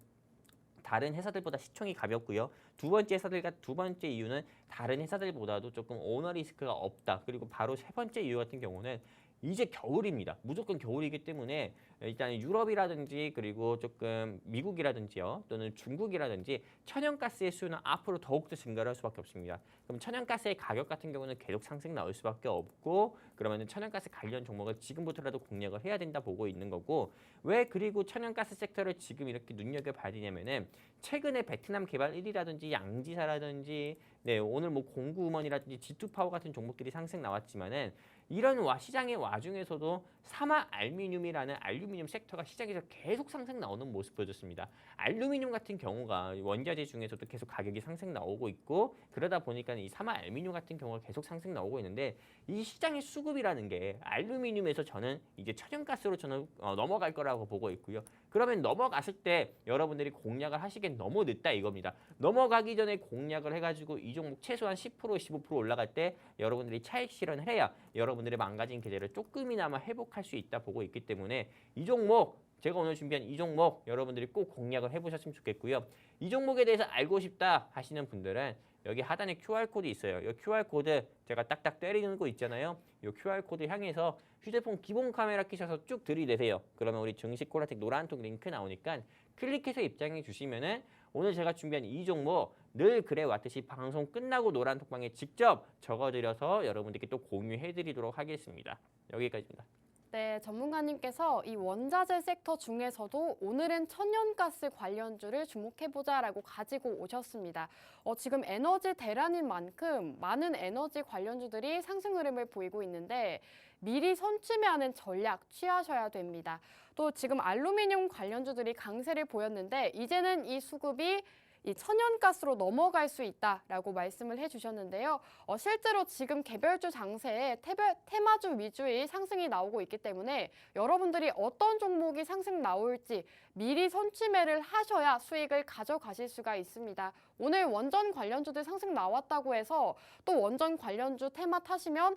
다른 회사들보다 시총이 가볍고요. 두 번째 이유는 다른 회사들보다도 조금 오너 리스크가 없다. 그리고 바로 세 번째 이유 같은 경우는 이제 겨울입니다. 무조건 겨울이기 때문에 일단 유럽이라든지 그리고 조금 미국이라든지요 또는 중국이라든지 천연가스의 수요는 앞으로 더욱더 증가할 수밖에 없습니다. 그럼 천연가스의 가격 같은 경우는 계속 상승 나올 수밖에 없고 그러면 천연가스 관련 종목을 지금부터라도 공략을 해야 된다 보고 있는 거고 왜 그리고 천연가스 섹터를 지금 이렇게 눈여겨봐야 되냐면은 최근에 베트남 개발 1위라든지 양지사라든지 오늘 뭐 공구음원이라든지 G2파워 같은 종목들이 상승 나왔지만은 이런 시장의 와중에서도 사마 알루미늄이라는 알루미늄 섹터가 시장에서 계속 상승 나오는 모습 보여줬습니다. 알루미늄 같은 경우가 원자재 중에서도 계속 가격이 상승 나오고 있고 그러다 보니까 이 사마 알루미늄 같은 경우가 계속 상승 나오고 있는데 이 시장의 수급이라는 게 알루미늄에서 저는 이제 천연가스로 저는 넘어갈 거라고 보고 있고요. 그러면 넘어갔을 때 여러분들이 공략을 하시기엔 너무 늦다 이겁니다. 넘어가기 전에 공략을 해가지고 이 종목 최소한 10% 15% 올라갈 때 여러분들이 차익 실현을 해야 여러분들의 망가진 계좌를 조금이나마 회복할 수 있다 보고 있기 때문에 이 종목 제가 오늘 준비한 이 종목 여러분들이 꼭 공략을 해보셨으면 좋겠고요. 이 종목에 대해서 알고 싶다 하시는 분들은 여기 하단에 QR코드 있어요. 이 QR코드 제가 딱딱 때리는 거 있잖아요. 이 QR코드 향해서 휴대폰 기본 카메라 켜셔서 쭉 들이대세요. 그러면 우리 증시콜라텍 노란톡 링크 나오니까 클릭해서 입장해 주시면은 오늘 제가 준비한 이 종목 늘 그래 왔듯이 방송 끝나고 노란톡방에 직접 적어드려서 여러분들께 또 공유해드리도록 하겠습니다. 여기까지입니다. 네, 전문가님께서 이 원자재 섹터 중에서도 오늘은 천연가스 관련주를 주목해보자라고 가지고 오셨습니다. 지금 에너지 대란인 만큼 많은 에너지 관련주들이 상승 흐름을 보이고 있는데 미리 선취매하는 전략 취하셔야 됩니다. 또 지금 알루미늄 관련주들이 강세를 보였는데 이제는 이 수급이 이 천연가스로 넘어갈 수 있다라고 말씀을 해주셨는데요. 실제로 지금 개별주 장세에 테마주 위주의 상승이 나오고 있기 때문에 여러분들이 어떤 종목이 상승 나올지 미리 선취매를 하셔야 수익을 가져가실 수가 있습니다. 오늘 원전 관련주들 상승 나왔다고 해서 또 원전 관련주 테마 타시면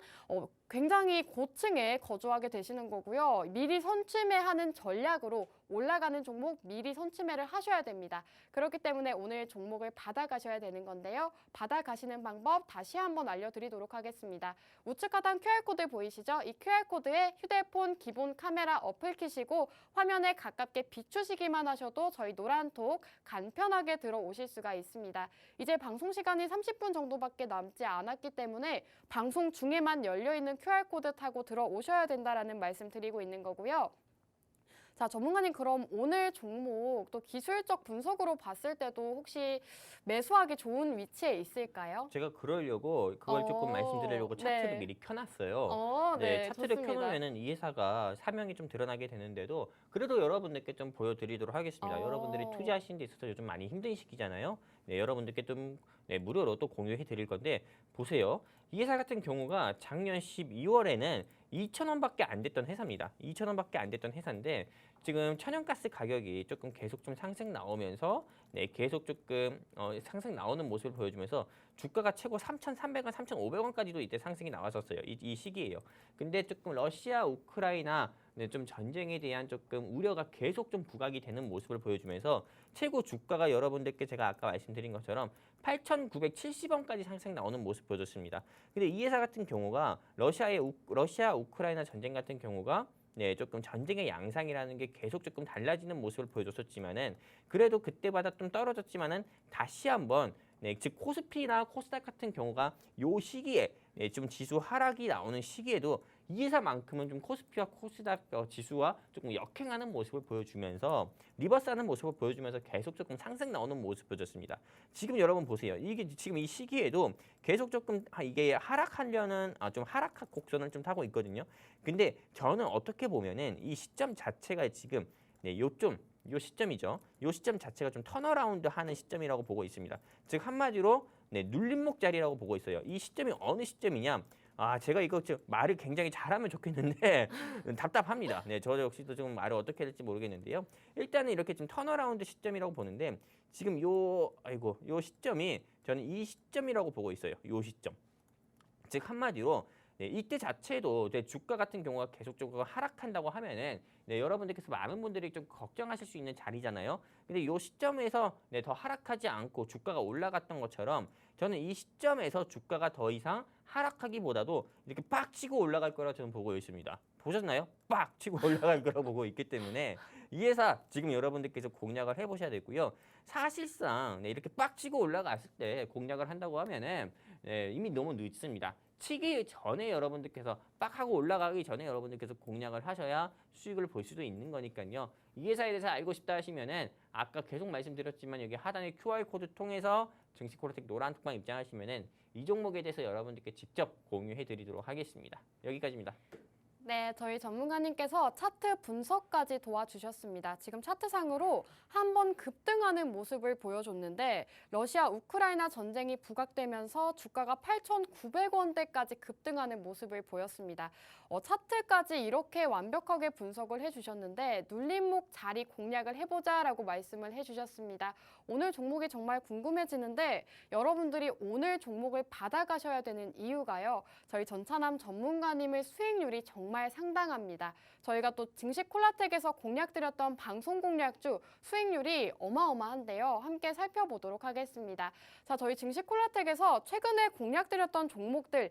굉장히 고층에 거주하게 되시는 거고요. 미리 선취매하는 전략으로 올라가는 종목 미리 선취매를 하셔야 됩니다. 그렇기 때문에 오늘 종목을 받아가셔야 되는 건데요. 받아가시는 방법 다시 한번 알려드리도록 하겠습니다. 우측 하단 QR코드 보이시죠? 이 QR코드에 휴대폰 기본 카메라 어플 키시고 화면에 가깝게 비추시기만 하셔도 저희 노란톡 간편하게 들어오실 수가 있습니다. 이제 방송 시간이 30분 정도밖에 남지 않았기 때문에 방송 중에만 열려있는 QR코드 타고 들어오셔야 된다라는 말씀 드리고 있는 거고요. 자, 전문가님 그럼 오늘 종목 또 기술적 분석으로 봤을 때도 혹시 매수하기 좋은 위치에 있을까요? 제가 그러려고 그걸 조금 말씀드리려고 차트를 네. 미리 켜놨어요. 네, 차트를 좋습니다. 켜놓으면은 이 회사가 사명이 좀 드러나게 되는데도 그래도 여러분들께 좀 보여드리도록 하겠습니다. 여러분들이 투자하시는 데 있어서 요즘 많이 힘든 시기잖아요. 여러분들께 좀 무료로 또 공유해 드릴 건데 보세요. 이 회사 같은 경우가 작년 12월에는 2,000원밖에 안 됐던 회사입니다. 2,000원밖에 안 됐던 회사인데 지금 천연가스 가격이 조금 계속 좀 상승 나오면서 계속 조금 상승 나오는 모습을 보여주면서 주가가 최고 3,300원, 3,500원까지도 이때 상승이 나왔었어요. 이 시기예요. 근데 조금 러시아, 우크라이나 좀 전쟁에 대한 조금 우려가 계속 좀 부각이 되는 모습을 보여주면서 최고 주가가 여러분들께 제가 아까 말씀드린 것처럼 8,970원까지 상승 나오는 모습 보여줬습니다. 근데 이 회사 같은 경우가 러시아, 우크라이나 전쟁 같은 경우가 조금 전쟁의 양상이라는 게 계속 조금 달라지는 모습을 보여줬었지만은 그래도 그때보다 좀 떨어졌지만은 다시 한번 즉 코스피나 코스닥 같은 경우가 요 시기에 좀 지수 하락이 나오는 시기에도 이 회사만큼은 좀 코스피와 코스닥 지수와 조금 역행하는 모습을 보여주면서 리버스하는 모습을 보여주면서 계속 조금 상승 나오는 모습을 보여줬습니다. 지금 여러분 보세요. 이게 지금 이 시기에도 계속 조금 이게 하락하려는 좀 하락 곡선을 좀 타고 있거든요. 근데 저는 어떻게 보면은 이 시점 자체가 지금 요 시점이죠. 요 시점 자체가 좀 턴어라운드 하는 시점이라고 보고 있습니다. 즉 한마디로 눌림목 자리라고 보고 있어요. 이 시점이 어느 시점이냐? 제가 이거 말을 굉장히 잘하면 좋겠는데 답답합니다. 저 역시도 좀 말을 어떻게 해야 될지 모르겠는데요. 일단은 이렇게 좀 턴어라운드 시점이라고 보는데 지금 요 시점이 저는 이 시점이라고 보고 있어요. 요 시점. 즉 한마디로 이때 자체도 주가 같은 경우가 계속적으로 하락한다고 하면은 여러분들께서 많은 분들이 좀 걱정하실 수 있는 자리잖아요. 근데 이 시점에서 더 하락하지 않고 주가가 올라갔던 것처럼 저는 이 시점에서 주가가 더 이상 하락하기보다도 이렇게 빡 치고 올라갈 거라고 저는 보고 있습니다. 보셨나요? 빡 치고 올라갈 거라고 보고 있기 때문에 이 회사 지금 여러분들께서 공략을 해보셔야 되고요. 사실상 이렇게 빡 치고 올라갔을 때 공략을 한다고 하면은 이미 너무 늦습니다. 치기 전에 여러분들께서 빡 하고 올라가기 전에 여러분들께서 공략을 하셔야 수익을 볼 수도 있는 거니까요. 이 회사에 대해서 알고 싶다 하시면은 아까 계속 말씀드렸지만 여기 하단에 QR코드 통해서 증시콜라텍 노란 톡방 입장하시면은 이 종목에 대해서 여러분들께 직접 공유해 드리도록 하겠습니다. 여기까지입니다. 네, 저희 전문가님께서 차트 분석까지 도와주셨습니다. 지금 차트상으로 한번 급등하는 모습을 보여줬는데 러시아 우크라이나 전쟁이 부각되면서 주가가 8,900원대까지 급등하는 모습을 보였습니다. 차트까지 이렇게 완벽하게 분석을 해주셨는데 눌림목 자리 공략을 해보자라고 말씀을 해주셨습니다. 오늘 종목이 정말 궁금해지는데 여러분들이 오늘 종목을 받아가셔야 되는 이유가요. 저희 전차남 전문가님의 수익률이 정말 상당합니다. 저희가 또 증시콜라텍에서 공략드렸던 방송 공략주 수익률이 어마어마한데요. 함께 살펴보도록 하겠습니다. 자, 저희 증시콜라텍에서 최근에 공략드렸던 종목들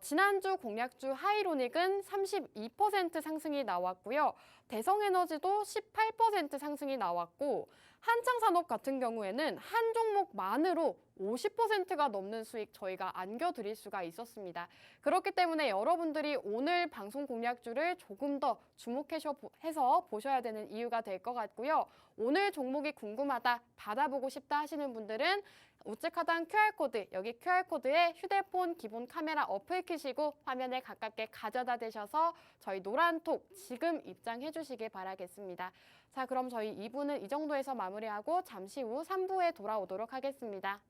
지난주 공략주 하이로닉은 32% 상승이 나왔고요. 대성에너지도 18% 상승이 나왔고 한창산업 같은 경우에는 한 종목만으로 50%가 넘는 수익 저희가 안겨드릴 수가 있었습니다. 그렇기 때문에 여러분들이 오늘 방송 공략주를 조금 더 주목해서 보셔야 되는 이유가 될 것 같고요. 오늘 종목이 궁금하다, 받아보고 싶다 하시는 분들은 우측 하단 QR코드, 여기 QR코드에 휴대폰 기본 카메라 어플 켜시고 화면에 가깝게 가져다 대셔서 저희 노란톡 지금 입장해 주시길 바라겠습니다. 자, 그럼 저희 2부는 이 정도에서 마무리하고 잠시 후 3부에 돌아오도록 하겠습니다.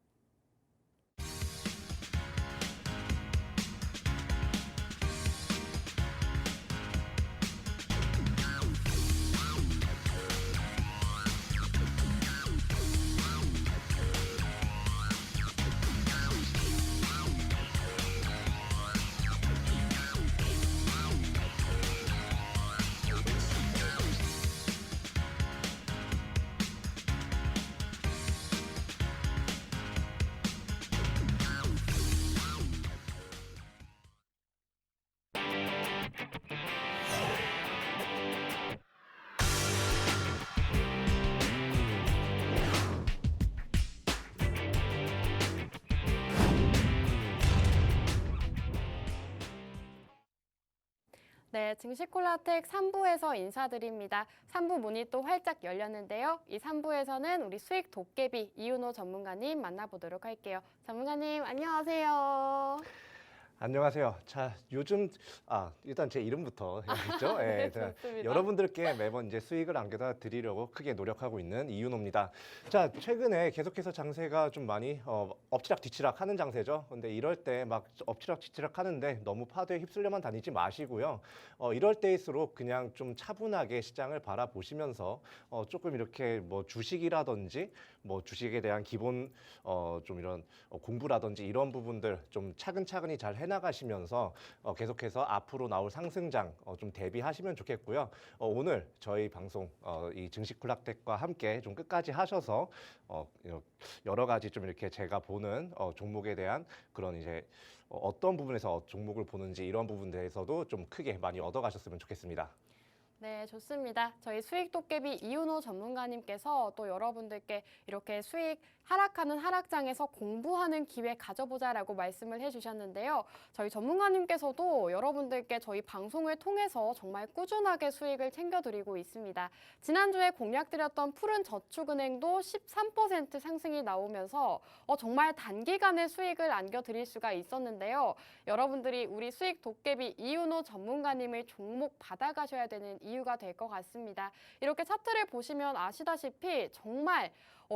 네, 증시콜라텍 3부에서 인사드립니다. 3부 문이 또 활짝 열렸는데요. 이 3부에서는 우리 수익 도깨비 이윤호 전문가님 만나보도록 할게요. 전문가님 안녕하세요. 안녕하세요. 자, 요즘 일단 제 이름부터 해야겠죠. 네, 자, 좋습니다. 여러분들께 매번 이제 수익을 안겨다 드리려고 크게 노력하고 있는 이윤호입니다. 자, 최근에 계속해서 장세가 좀 많이 엎치락 뒤치락 하는 장세죠. 근데 이럴 때 막 엎치락 뒤치락 하는데 너무 파도에 휩쓸려만 다니지 마시고요. 이럴 때일수록 그냥 좀 차분하게 시장을 바라보시면서 조금 이렇게 뭐 주식이라든지 뭐 주식에 대한 기본 좀 이런 공부라든지 이런 부분들 좀 차근차근히 잘 해나가시면서 계속해서 앞으로 나올 상승장 좀 대비하시면 좋겠고요. 오늘 저희 방송 이 증시콜라텍과 함께 좀 끝까지 하셔서 여러 가지 좀 이렇게 제가 보는 종목에 대한 그런 이제 어떤 부분에서 종목을 보는지 이런 부분들에서도 좀 크게 많이 얻어가셨으면 좋겠습니다. 네, 좋습니다. 저희 수익 도깨비 이윤호 전문가님께서 또 여러분들께 이렇게 수익 하락하는 하락장에서 공부하는 기회 가져보자라고 말씀을 해주셨는데요. 저희 전문가님께서도 여러분들께 저희 방송을 통해서 정말 꾸준하게 수익을 챙겨드리고 있습니다. 지난주에 공략드렸던 푸른 저축은행도 13% 상승이 나오면서 정말 단기간에 수익을 안겨드릴 수가 있었는데요. 여러분들이 우리 수익 도깨비 이윤호 전문가님을 종목 받아가셔야 되는 이유가 될 것 같습니다. 이렇게 차트를 보시면 아시다시피 정말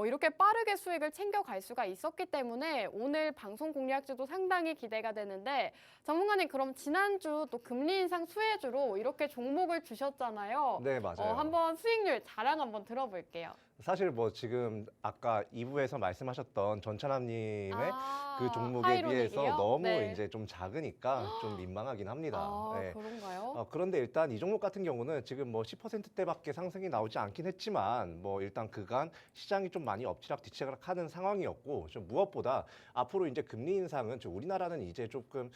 이렇게 빠르게 수익을 챙겨갈 수가 있었기 때문에 오늘 방송 공략주도 상당히 기대가 되는데 전문가님 그럼 지난주 또 금리 인상 수혜주로 이렇게 종목을 주셨잖아요. 네, 맞아요. 한번 수익률 자랑 한번 들어볼게요. 사실 뭐 지금 아까 2부에서 말씀하셨던 전찬남님의 그 종목에 하이로닉이요? 비해서 너무 네. 이제 좀 작으니까 좀 민망하긴 합니다. 네. 그런가요? 그런데 일단 이 종목 같은 경우는 지금 뭐 10%대밖에 상승이 나오지 않긴 했지만 뭐 일단 그간 시장이 좀 많이 엎치락 뒤치락 하는 상황이었고 좀 무엇보다 앞으로 이제 금리 인상은 우리나라는 이제 조금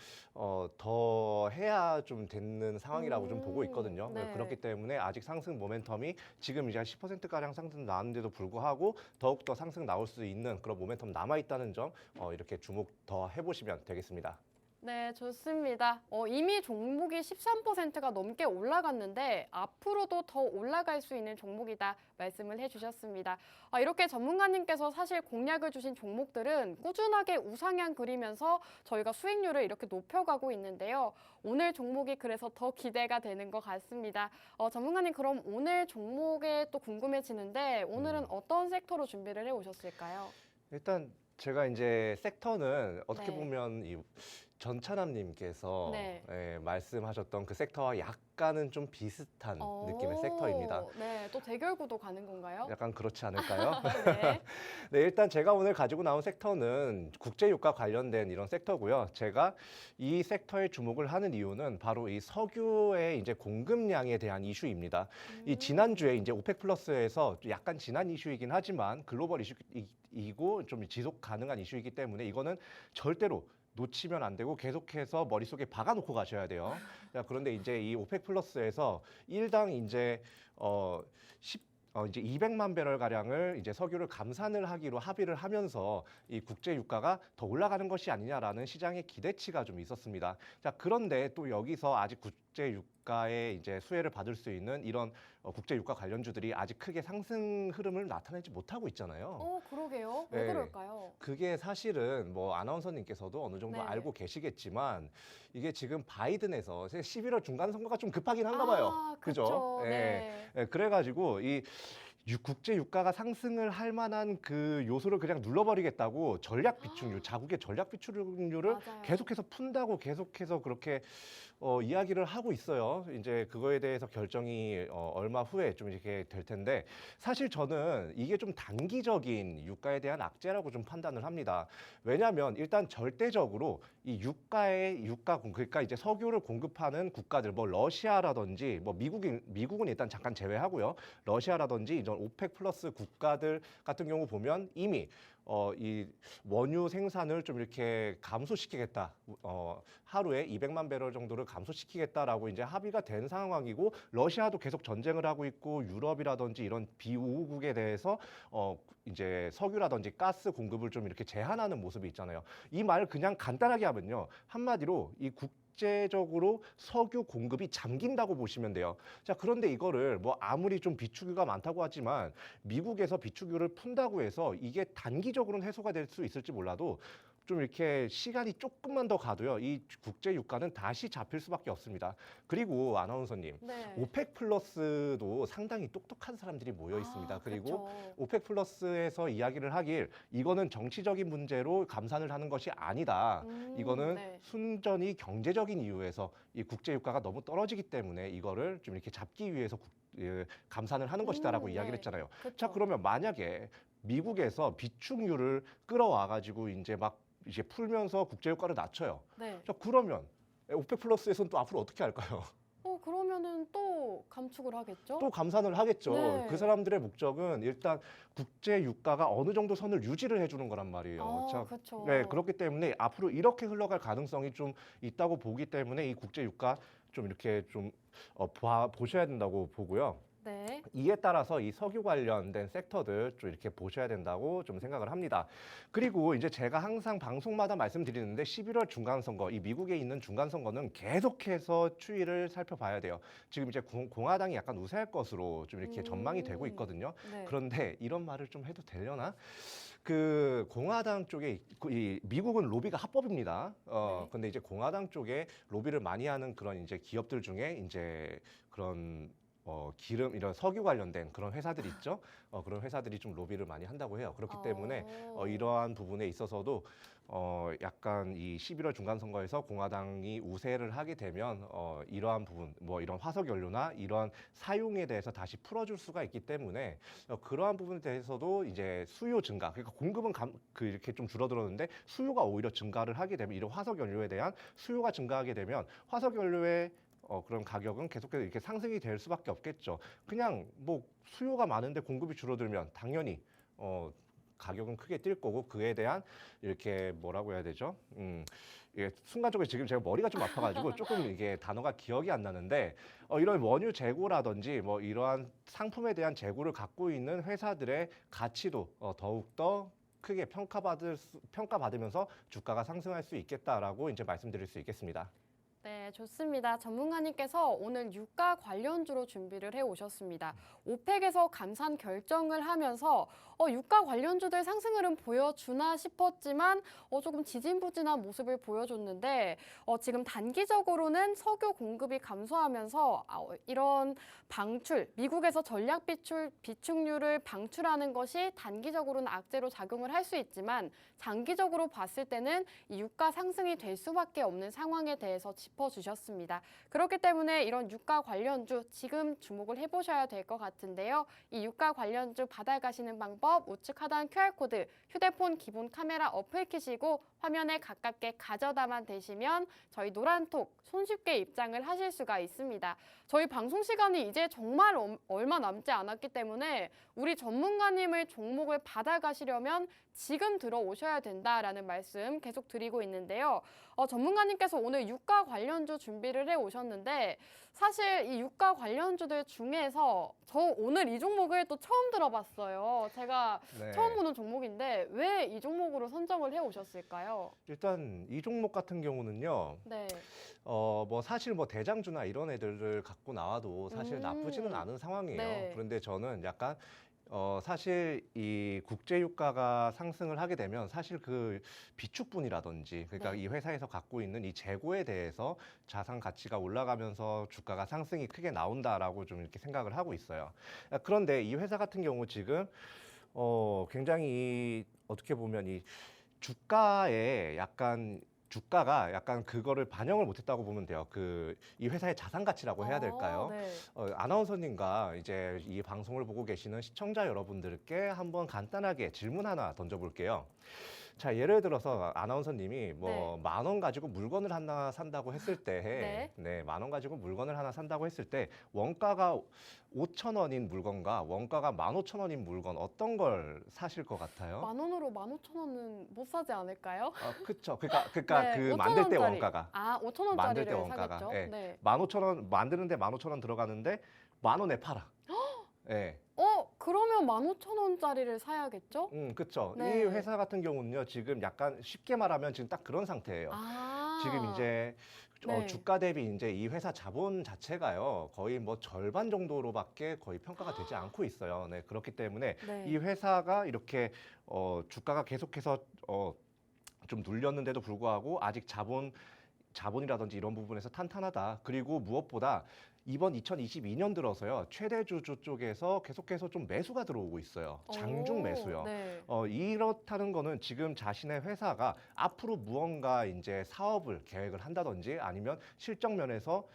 더 해야 좀 되는 상황이라고 좀 보고 있거든요. 네. 그렇기 때문에 아직 상승 모멘텀이 지금 이제 한 10%가량 상승 나왔는데도 불구하고 더욱더 상승 나올 수 있는 그런 모멘텀 남아있다는 점 이렇게 주목 더 해보시면 되겠습니다. 네, 좋습니다. 이미 종목이 13%가 넘게 올라갔는데 앞으로도 더 올라갈 수 있는 종목이다 말씀을 해주셨습니다. 이렇게 전문가님께서 사실 공략을 주신 종목들은 꾸준하게 우상향 그리면서 저희가 수익률을 이렇게 높여가고 있는데요. 오늘 종목이 그래서 더 기대가 되는 것 같습니다. 전문가님 그럼 오늘 종목에 또 궁금해지는데 오늘은 어떤 섹터로 준비를 해오셨을까요? 일단 제가 이제 섹터는 어떻게 네. 보면 이 전차남님께서 네. 말씀하셨던 그 섹터와 약간은 좀 비슷한 느낌의 섹터입니다. 네, 또 대결 구도 가는 건가요? 약간 그렇지 않을까요? 네. 네, 일단 제가 오늘 가지고 나온 섹터는 국제유가 관련된 이런 섹터고요. 제가 이 섹터에 주목을 하는 이유는 바로 이 석유의 이제 공급량에 대한 이슈입니다. 이 지난주에 이제 오펙 플러스에서 약간 지난 이슈이긴 하지만 글로벌 이슈이고 좀 지속 가능한 이슈이기 때문에 이거는 절대로 놓치면 안 되고 계속해서 머릿속에 박아놓고 가셔야 돼요. 자, 그런데 이제 이 오펙 플러스에서 일당 이제 이제 200만 배럴 가량을 이제 석유를 감산을 하기로 합의를 하면서 이 국제 유가가 더 올라가는 것이 아니냐라는 시장의 기대치가 좀 있었습니다. 자, 그런데 또 여기서 아직 국제 유가의 이제 수혜를 받을 수 있는 이런 국제 유가 관련주들이 아직 크게 상승 흐름을 나타내지 못하고 있잖아요. 그러게요. 왜 네. 그럴까요? 그게 사실은 뭐 아나운서님께서도 어느 정도 네. 알고 계시겠지만 이게 지금 바이든에서 11월 중간 선거가 좀 급하긴 한가 봐요. 그죠. 예. 네. 예, 그래가지고 이 국제 유가가 상승을 할 만한 그 요소를 그냥 눌러버리겠다고 전략 비축률, 자국의 전략 비축률을 맞아요. 계속해서 푼다고 계속해서 그렇게 이야기를 하고 있어요. 이제 그거에 대해서 결정이 얼마 후에 좀 이렇게 될 텐데 사실 저는 이게 좀 단기적인 유가에 대한 악재라고 좀 판단을 합니다. 왜냐하면 일단 절대적으로 이 그러니까 이제 석유를 공급하는 국가들 뭐 러시아라든지 뭐 미국은 일단 잠깐 제외하고요. 러시아라든지 이런 오펙 플러스 국가들 같은 경우 보면 이미 이 원유 생산을 좀 이렇게 감소시키겠다. 하루에 200만 배럴 정도를 감소시키겠다라고 이제 합의가 된 상황이고 러시아도 계속 전쟁을 하고 있고 유럽이라든지 이런 비우국에 대해서 이제 석유라든지 가스 공급을 좀 이렇게 제한하는 모습이 있잖아요. 이 말을 그냥 간단하게 하면요. 한마디로 이 국제적으로 석유 공급이 잠긴다고 보시면 돼요. 자, 그런데 이거를 뭐 아무리 좀 비축유가 많다고 하지만 미국에서 비축유를 푼다고 해서 이게 단기적으로는 해소가 될 수 있을지 몰라도 좀 이렇게 시간이 조금만 더 가도요. 이 국제 유가는 다시 잡힐 수밖에 없습니다. 그리고 아나운서님, 네. 오펙 플러스도 상당히 똑똑한 사람들이 모여 있습니다. 그리고 그렇죠. 오펙 플러스에서 이야기를 하길 이거는 정치적인 문제로 감산을 하는 것이 아니다. 이거는 네. 순전히 경제적인 이유에서 이 국제 유가가 너무 떨어지기 때문에 이거를 좀 이렇게 잡기 위해서 감산을 하는 것이다라고 이야기를 네. 했잖아요. 그쵸. 자, 그러면 만약에 미국에서 비축유를 끌어와 가지고 이제 풀면서 국제 유가를 낮춰요. 네. 자, 그러면 오펙 플러스에서는 또 앞으로 어떻게 할까요? 그러면은 또 감축을 하겠죠? 또 감산을 하겠죠. 네. 그 사람들의 목적은 일단 국제 유가가 어느 정도 선을 유지를 해주는 거란 말이에요. 자, 그렇죠. 네, 그렇기 때문에 앞으로 이렇게 흘러갈 가능성이 좀 있다고 보기 때문에 이 국제 유가 좀 이렇게 좀 보셔야 된다고 보고요. 네. 이에 따라서 이 석유 관련된 섹터들 좀 이렇게 보셔야 된다고 좀 생각을 합니다. 그리고 이제 제가 항상 방송마다 말씀드리는데 11월 중간선거, 이 미국에 있는 중간선거는 계속해서 추이를 살펴봐야 돼요. 지금 이제 공화당이 약간 우세할 것으로 좀 이렇게 전망이 되고 있거든요. 네. 그런데 이런 말을 좀 해도 되려나? 그 공화당 쪽에 이 미국은 로비가 합법입니다. 네. 근데 이제 공화당 쪽에 로비를 많이 하는 그런 이제 기업들 중에 이제 그런 기름 이런 석유 관련된 그런 회사들이 있죠. 그런 회사들이 좀 로비를 많이 한다고 해요. 그렇기 때문에 이러한 부분에 있어서도 약간 이 11월 중간 선거에서 공화당이 우세를 하게 되면 이러한 부분 뭐 이런 화석 연료나 이러한 사용에 대해서 다시 풀어줄 수가 있기 때문에 그러한 부분에 대해서도 이제 수요 증가 그러니까 공급은 이렇게 좀 줄어들었는데 수요가 오히려 증가를 하게 되면 이런 화석 연료에 대한 수요가 증가하게 되면 화석 연료의 그런 가격은 계속해서 이렇게 상승이 될 수밖에 없겠죠. 그냥 뭐 수요가 많은데 공급이 줄어들면 당연히 가격은 크게 뛸 거고 그에 대한 이렇게 뭐라고 해야 되죠? 이게 순간적으로 지금 제가 머리가 좀 아파가지고 조금 이게 단어가 기억이 안 나는데 이런 원유 재고라든지 뭐 이러한 상품에 대한 재고를 갖고 있는 회사들의 가치도 더욱더 크게 평가받으면서 주가가 상승할 수 있겠다라고 이제 말씀드릴 수 있겠습니다. 네, 좋습니다. 전문가님께서 오늘 유가 관련주로 준비를 해 오셨습니다. 오펙에서 감산 결정을 하면서 유가 관련주들 상승 흐름 보여주나 싶었지만 조금 지진부진한 모습을 보여줬는데 지금 단기적으로는 석유 공급이 감소하면서 이런 방출, 미국에서 전략 비축유를 방출하는 것이 단기적으로는 악재로 작용을 할 수 있지만 장기적으로 봤을 때는 이 유가 상승이 될 수밖에 없는 상황에 대해서 짚어주셨습니다. 그렇기 때문에 이런 유가 관련주 지금 주목을 해보셔야 될 것 같은데요. 이 유가 관련주 받아가시는 방법 우측 하단 QR코드 휴대폰 기본 카메라 어플 키시고 화면에 가깝게 가져다만 대시면 저희 노란톡 손쉽게 입장을 하실 수가 있습니다. 저희 방송 시간이 이제 정말 얼마 남지 않았기 때문에 우리 전문가님을 종목을 받아가시려면 지금 들어오셔야 된다라는 말씀 계속 드리고 있는데요. 전문가님께서 오늘 유가 관련주 준비를 해 오셨는데 사실 이 유가 관련주들 중에서 저 오늘 이 종목을 또 처음 들어봤어요. 제가 네. 처음 보는 종목인데 왜 이 종목으로 선정을 해 오셨을까요? 일단 이 종목 같은 경우는요. 네. 뭐 사실 뭐 대장주나 이런 애들을 갖고 나와도 사실 나쁘지는 않은 상황이에요. 네. 그런데 저는 약간 사실 이 국제 유가가 상승을 하게 되면 사실 그 비축분이라든지 그러니까 네. 이 회사에서 갖고 있는 이 재고에 대해서 자산 가치가 올라가면서 주가가 상승이 크게 나온다라고 좀 이렇게 생각을 하고 있어요. 그런데 이 회사 같은 경우 지금 굉장히 어떻게 보면 이 주가가 약간 그거를 반영을 못했다고 보면 돼요. 이 회사의 자산 가치라고 해야 될까요? 네. 아나운서님과 이제 이 방송을 보고 계시는 시청자 여러분들께 한번 간단하게 질문 하나 던져볼게요. 자, 예를 들어서 아나운서님이 뭐 네. 10,000원 가지고 물건을 하나 산다고 했을 때, 네. 10,000원 가지고 물건을 하나 산다고 했을 때 원가가 5,000원인 물건과 원가가 15,000원인 물건 어떤 걸 사실 것 같아요? 만 원으로 15,000원은 못 사지 않을까요? 그쵸. 그러니까 네, 그 5,000 만들 때 원짜리. 원가가. 5,000원짜리를 만들 때 원가가. 사겠죠. 예. 네. 15,000원 만드는데 15,000원 들어가는데 10,000원에 팔아. 예. 그러면 15,000원짜리를 사야겠죠? 그쵸. 네. 이 회사 같은 경우는요, 지금 약간 쉽게 말하면 지금 딱 그런 상태예요. 지금 이제 네. 주가 대비 이제 이 회사 자본 자체가요, 거의 뭐 절반 정도로밖에 거의 평가가 되지 않고 있어요. 네, 그렇기 때문에 네. 이 회사가 이렇게 주가가 계속해서 좀 눌렸는데도 불구하고 아직 자본이라든지 이런 부분에서 탄탄하다. 그리고 무엇보다 이번 2022년 들어서요, 최대 주주 쪽에서 계속해서 좀 매수가 들어오고 있어요. 장중 매수요. 네. 이렇다는 거는 지금 자신의 회사가 앞으로 무언가 이제 사업을 계획을 한다든지 아니면 실적 면에서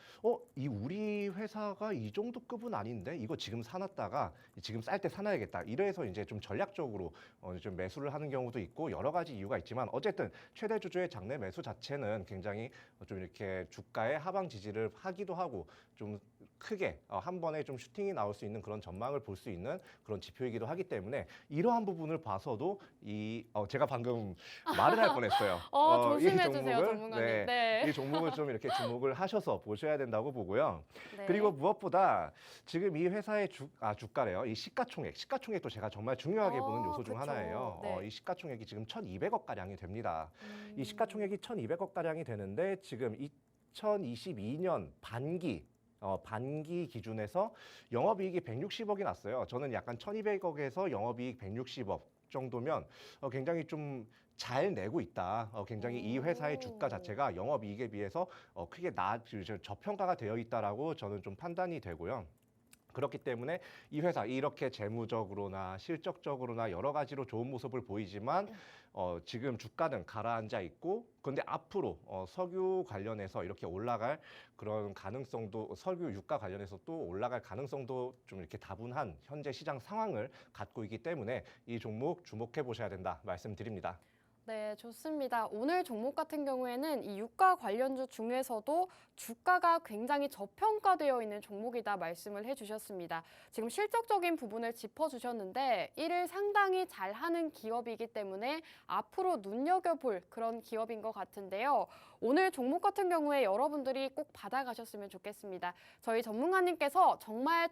이 우리 회사가 이 정도 급은 아닌데 이거 지금 사놨다가 지금 쌀 때 사놔야겠다. 이래서 이제 좀 전략적으로 좀 매수를 하는 경우도 있고 여러 가지 이유가 있지만 어쨌든 최대 주주의 장내 매수 자체는 굉장히 좀 이렇게 주가의 하방 지지를 하기도 하고 좀 크게 한 번에 좀 슈팅이 나올 수 있는 그런 전망을 볼 수 있는 그런 지표이기도 하기 때문에 이러한 부분을 봐서도 제가 방금 말을 할 뻔했어요. 이 조심해 주세요, 종목을, 전문가님. 네. 이 종목을 좀 이렇게 주목을 하셔서 보셔야 된다고 보고요. 네. 그리고 무엇보다 지금 이 회사의 주가래요. 이 시가총액도 제가 정말 중요하게 보는 요소 중 그쵸. 하나예요. 네. 이 시가총액이 지금 1,200억 가량이 됩니다. 이 시가총액이 1,200억 가량이 되는데 지금 2022년 반기 기준에서 영업이익이 160억이 났어요. 저는 약간 1,200억에서 영업이익 160억 정도면 굉장히 좀 잘 내고 있다. 굉장히 이 회사의 주가 자체가 영업이익에 비해서 크게 저평가가 되어 있다라고 저는 좀 판단이 되고요. 그렇기 때문에 이 회사 이렇게 재무적으로나 실적적으로나 여러 가지로 좋은 모습을 보이지만 지금 주가는 가라앉아 있고 그런데 앞으로 석유 관련해서 이렇게 올라갈 그런 가능성도 석유 유가 관련해서 또 올라갈 가능성도 좀 이렇게 다분한 현재 시장 상황을 갖고 있기 때문에 이 종목 주목해 보셔야 된다 말씀드립니다. 네, 좋습니다. 오늘 종목 같은 경우에는 이 유가 관련주 중에서도 주가가 굉장히 저평가되어 있는 종목이다 말씀을 해주셨습니다. 지금 실적적인 부분을 짚어주셨는데 이를 상당히 잘하는 기업이기 때문에 앞으로 눈여겨볼 그런 기업인 것 같은데요. 오늘 종목 같은 경우에 여러분들이 꼭 받아가셨으면 좋겠습니다. 저희 전문가님께서 정말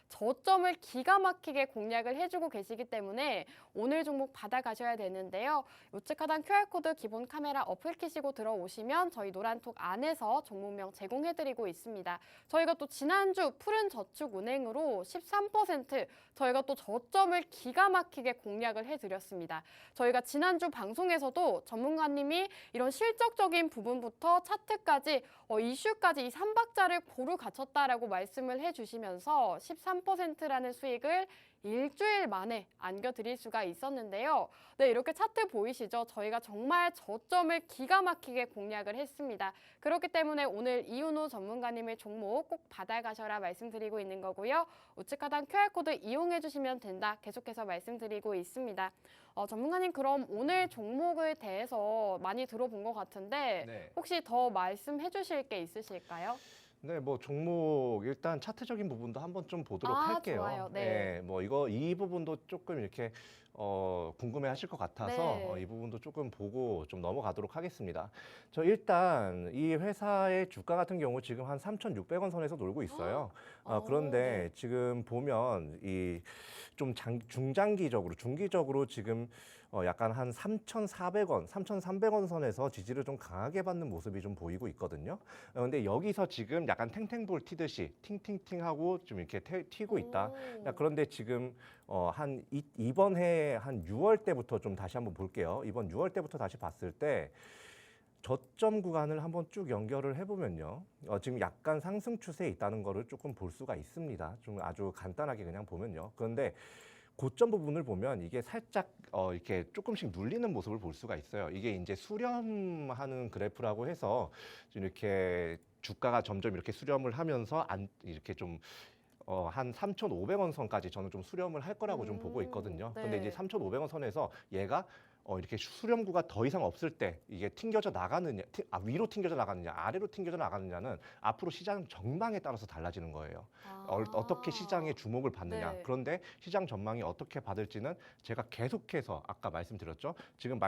저점을 기가 막히게 공략을 해주고 계시기 때문에 오늘 종목 받아가셔야 되는데요. 우측 하단 QR코드 기본 카메라 어플 키시고 들어오시면 저희 노란톡 안에서 종목명 제공해드리고 있습니다. 저희가 또 지난주 푸른저축은행으로 13% 저희가 또 저점을 기가 막히게 공략을 해드렸습니다. 저희가 지난주 방송에서도 전문가님이 이런 실적적인 부분부터 차트까지 이슈까지 이 3박자를 고루 갖췄다라고 말씀을 해주시면서 13%라는 수익을 일주일 만에 안겨드릴 수가 있었는데요. 네, 이렇게 차트 보이시죠? 저희가 정말 저점을 기가 막히게 공략을 했습니다. 그렇기 때문에 오늘 이윤호 전문가님의 종목 꼭 받아가셔라 말씀드리고 있는 거고요. 우측 하단 QR코드 이용해 주시면 된다. 계속해서 말씀드리고 있습니다. 전문가님 그럼 오늘 종목에 대해서 많이 들어본 것 같은데 네. 혹시 더 말씀해 주실 게 있으실까요? 네, 뭐 종목 일단 차트적인 부분도 한번 좀 보도록 할게요. 좋아요. 네. 뭐 이 부분도 조금 이렇게 궁금해하실 것 같아서 네. 이 부분도 조금 보고 좀 넘어가도록 하겠습니다. 저 일단 이 회사의 주가 같은 경우 지금 한 3,600원 선에서 놀고 있어요. 그런데 네. 지금 보면 이 좀 중기적으로 지금 약간 한 3,400원, 3,300원 선에서 지지를 좀 강하게 받는 모습이 좀 보이고 있거든요. 근데 여기서 지금 약간 탱탱볼 튀듯이 팅팅팅 하고 좀 이렇게 튀고 있다. 그런데 지금 이번 해 한 6월 때부터 좀 다시 한번 볼게요. 이번 6월 때부터 다시 봤을 때 저점 구간을 한번 쭉 연결을 해보면요. 지금 약간 상승 추세에 있다는 거를 조금 볼 수가 있습니다. 좀 아주 간단하게 그냥 보면요. 그런데 고점 부분을 보면 이게 살짝 이렇게 조금씩 눌리는 모습을 볼 수가 있어요. 이게 이제 수렴하는 그래프라고 해서 좀 이렇게 주가가 점점 이렇게 수렴을 하면서 이렇게 좀 한 3,500원 선까지 저는 좀 수렴을 할 거라고 좀 보고 있거든요. 네. 근데 이제 3,500원 선에서 얘가 이렇게 수렴구가 더 이상 없을 때 이게 튕겨져 나가느냐, 위로 튕겨져 나가느냐, 아래로 튕겨져 나가느냐는 앞으로 시장 전망에 따라서 달라지는 거예요. 어떻게 시장에 주목을 받느냐. 네. 그런데 시장 전망이 어떻게 받을지는 제가 계속해서 아까 말씀드렸죠. 지금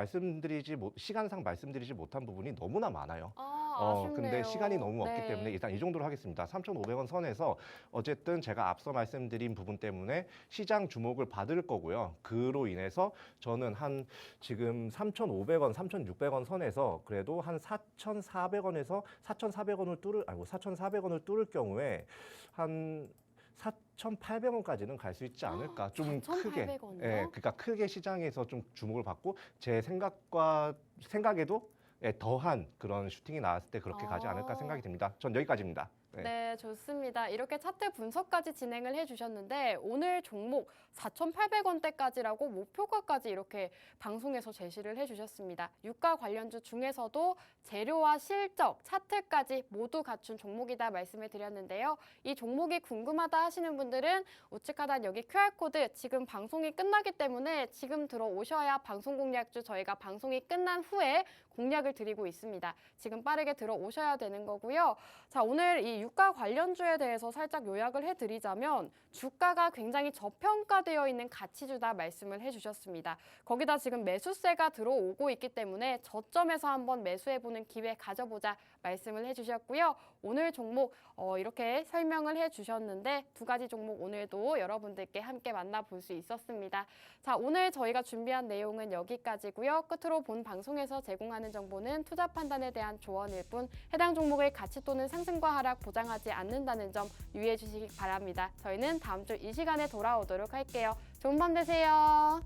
시간상 말씀드리지 못한 부분이 너무나 많아요. 아쉽네요. 근데 시간이 너무 없기 네. 때문에 일단 이 정도로 하겠습니다. 3,500원 선에서 어쨌든 제가 앞서 말씀드린 부분 때문에 시장 주목을 받을 거고요. 그로 인해서 저는 지금 3,500원, 3,600원 선에서 그래도 한 4,400원에서 4,400원을 뚫을 경우에 한 4,800원까지는 갈 수 있지 않을까. 좀 크게. 4,800원 이요? 예, 그러니까 크게 시장에서 좀 주목을 받고 제 생각에도 더한 그런 슈팅이 나왔을 때 그렇게 가지 않을까 생각이 듭니다. 전 여기까지입니다. 네, 좋습니다. 이렇게 차트 분석까지 진행을 해주셨는데 오늘 종목 4,800원대까지라고 목표가까지 이렇게 방송에서 제시를 해주셨습니다. 유가 관련주 중에서도 재료와 실적, 차트까지 모두 갖춘 종목이다 말씀을 드렸는데요. 이 종목이 궁금하다 하시는 분들은 우측 하단 여기 QR코드 지금 방송이 끝나기 때문에 지금 들어오셔야 방송 공략주 저희가 방송이 끝난 후에 공략을 드리고 있습니다. 지금 빠르게 들어오셔야 되는 거고요. 자, 오늘 이 유가 관련주에 대해서 살짝 요약을 해드리자면 주가가 굉장히 저평가되어 있는 가치주다 말씀을 해주셨습니다. 거기다 지금 매수세가 들어오고 있기 때문에 저점에서 한번 매수해보는 기회 가져보자 말씀을 해주셨고요. 오늘 종목 이렇게 설명을 해주셨는데 두 가지 종목 오늘도 여러분들께 함께 만나볼 수 있었습니다. 자, 오늘 저희가 준비한 내용은 여기까지고요. 끝으로 본 방송에서 제공하는 정보는 투자 판단에 대한 조언일 뿐 해당 종목의 가치 또는 상승과 하락 보장하지 않는다는 점 유의해 주시기 바랍니다. 저희는 다음 주 이 시간에 돌아오도록 할게요. 좋은 밤 되세요.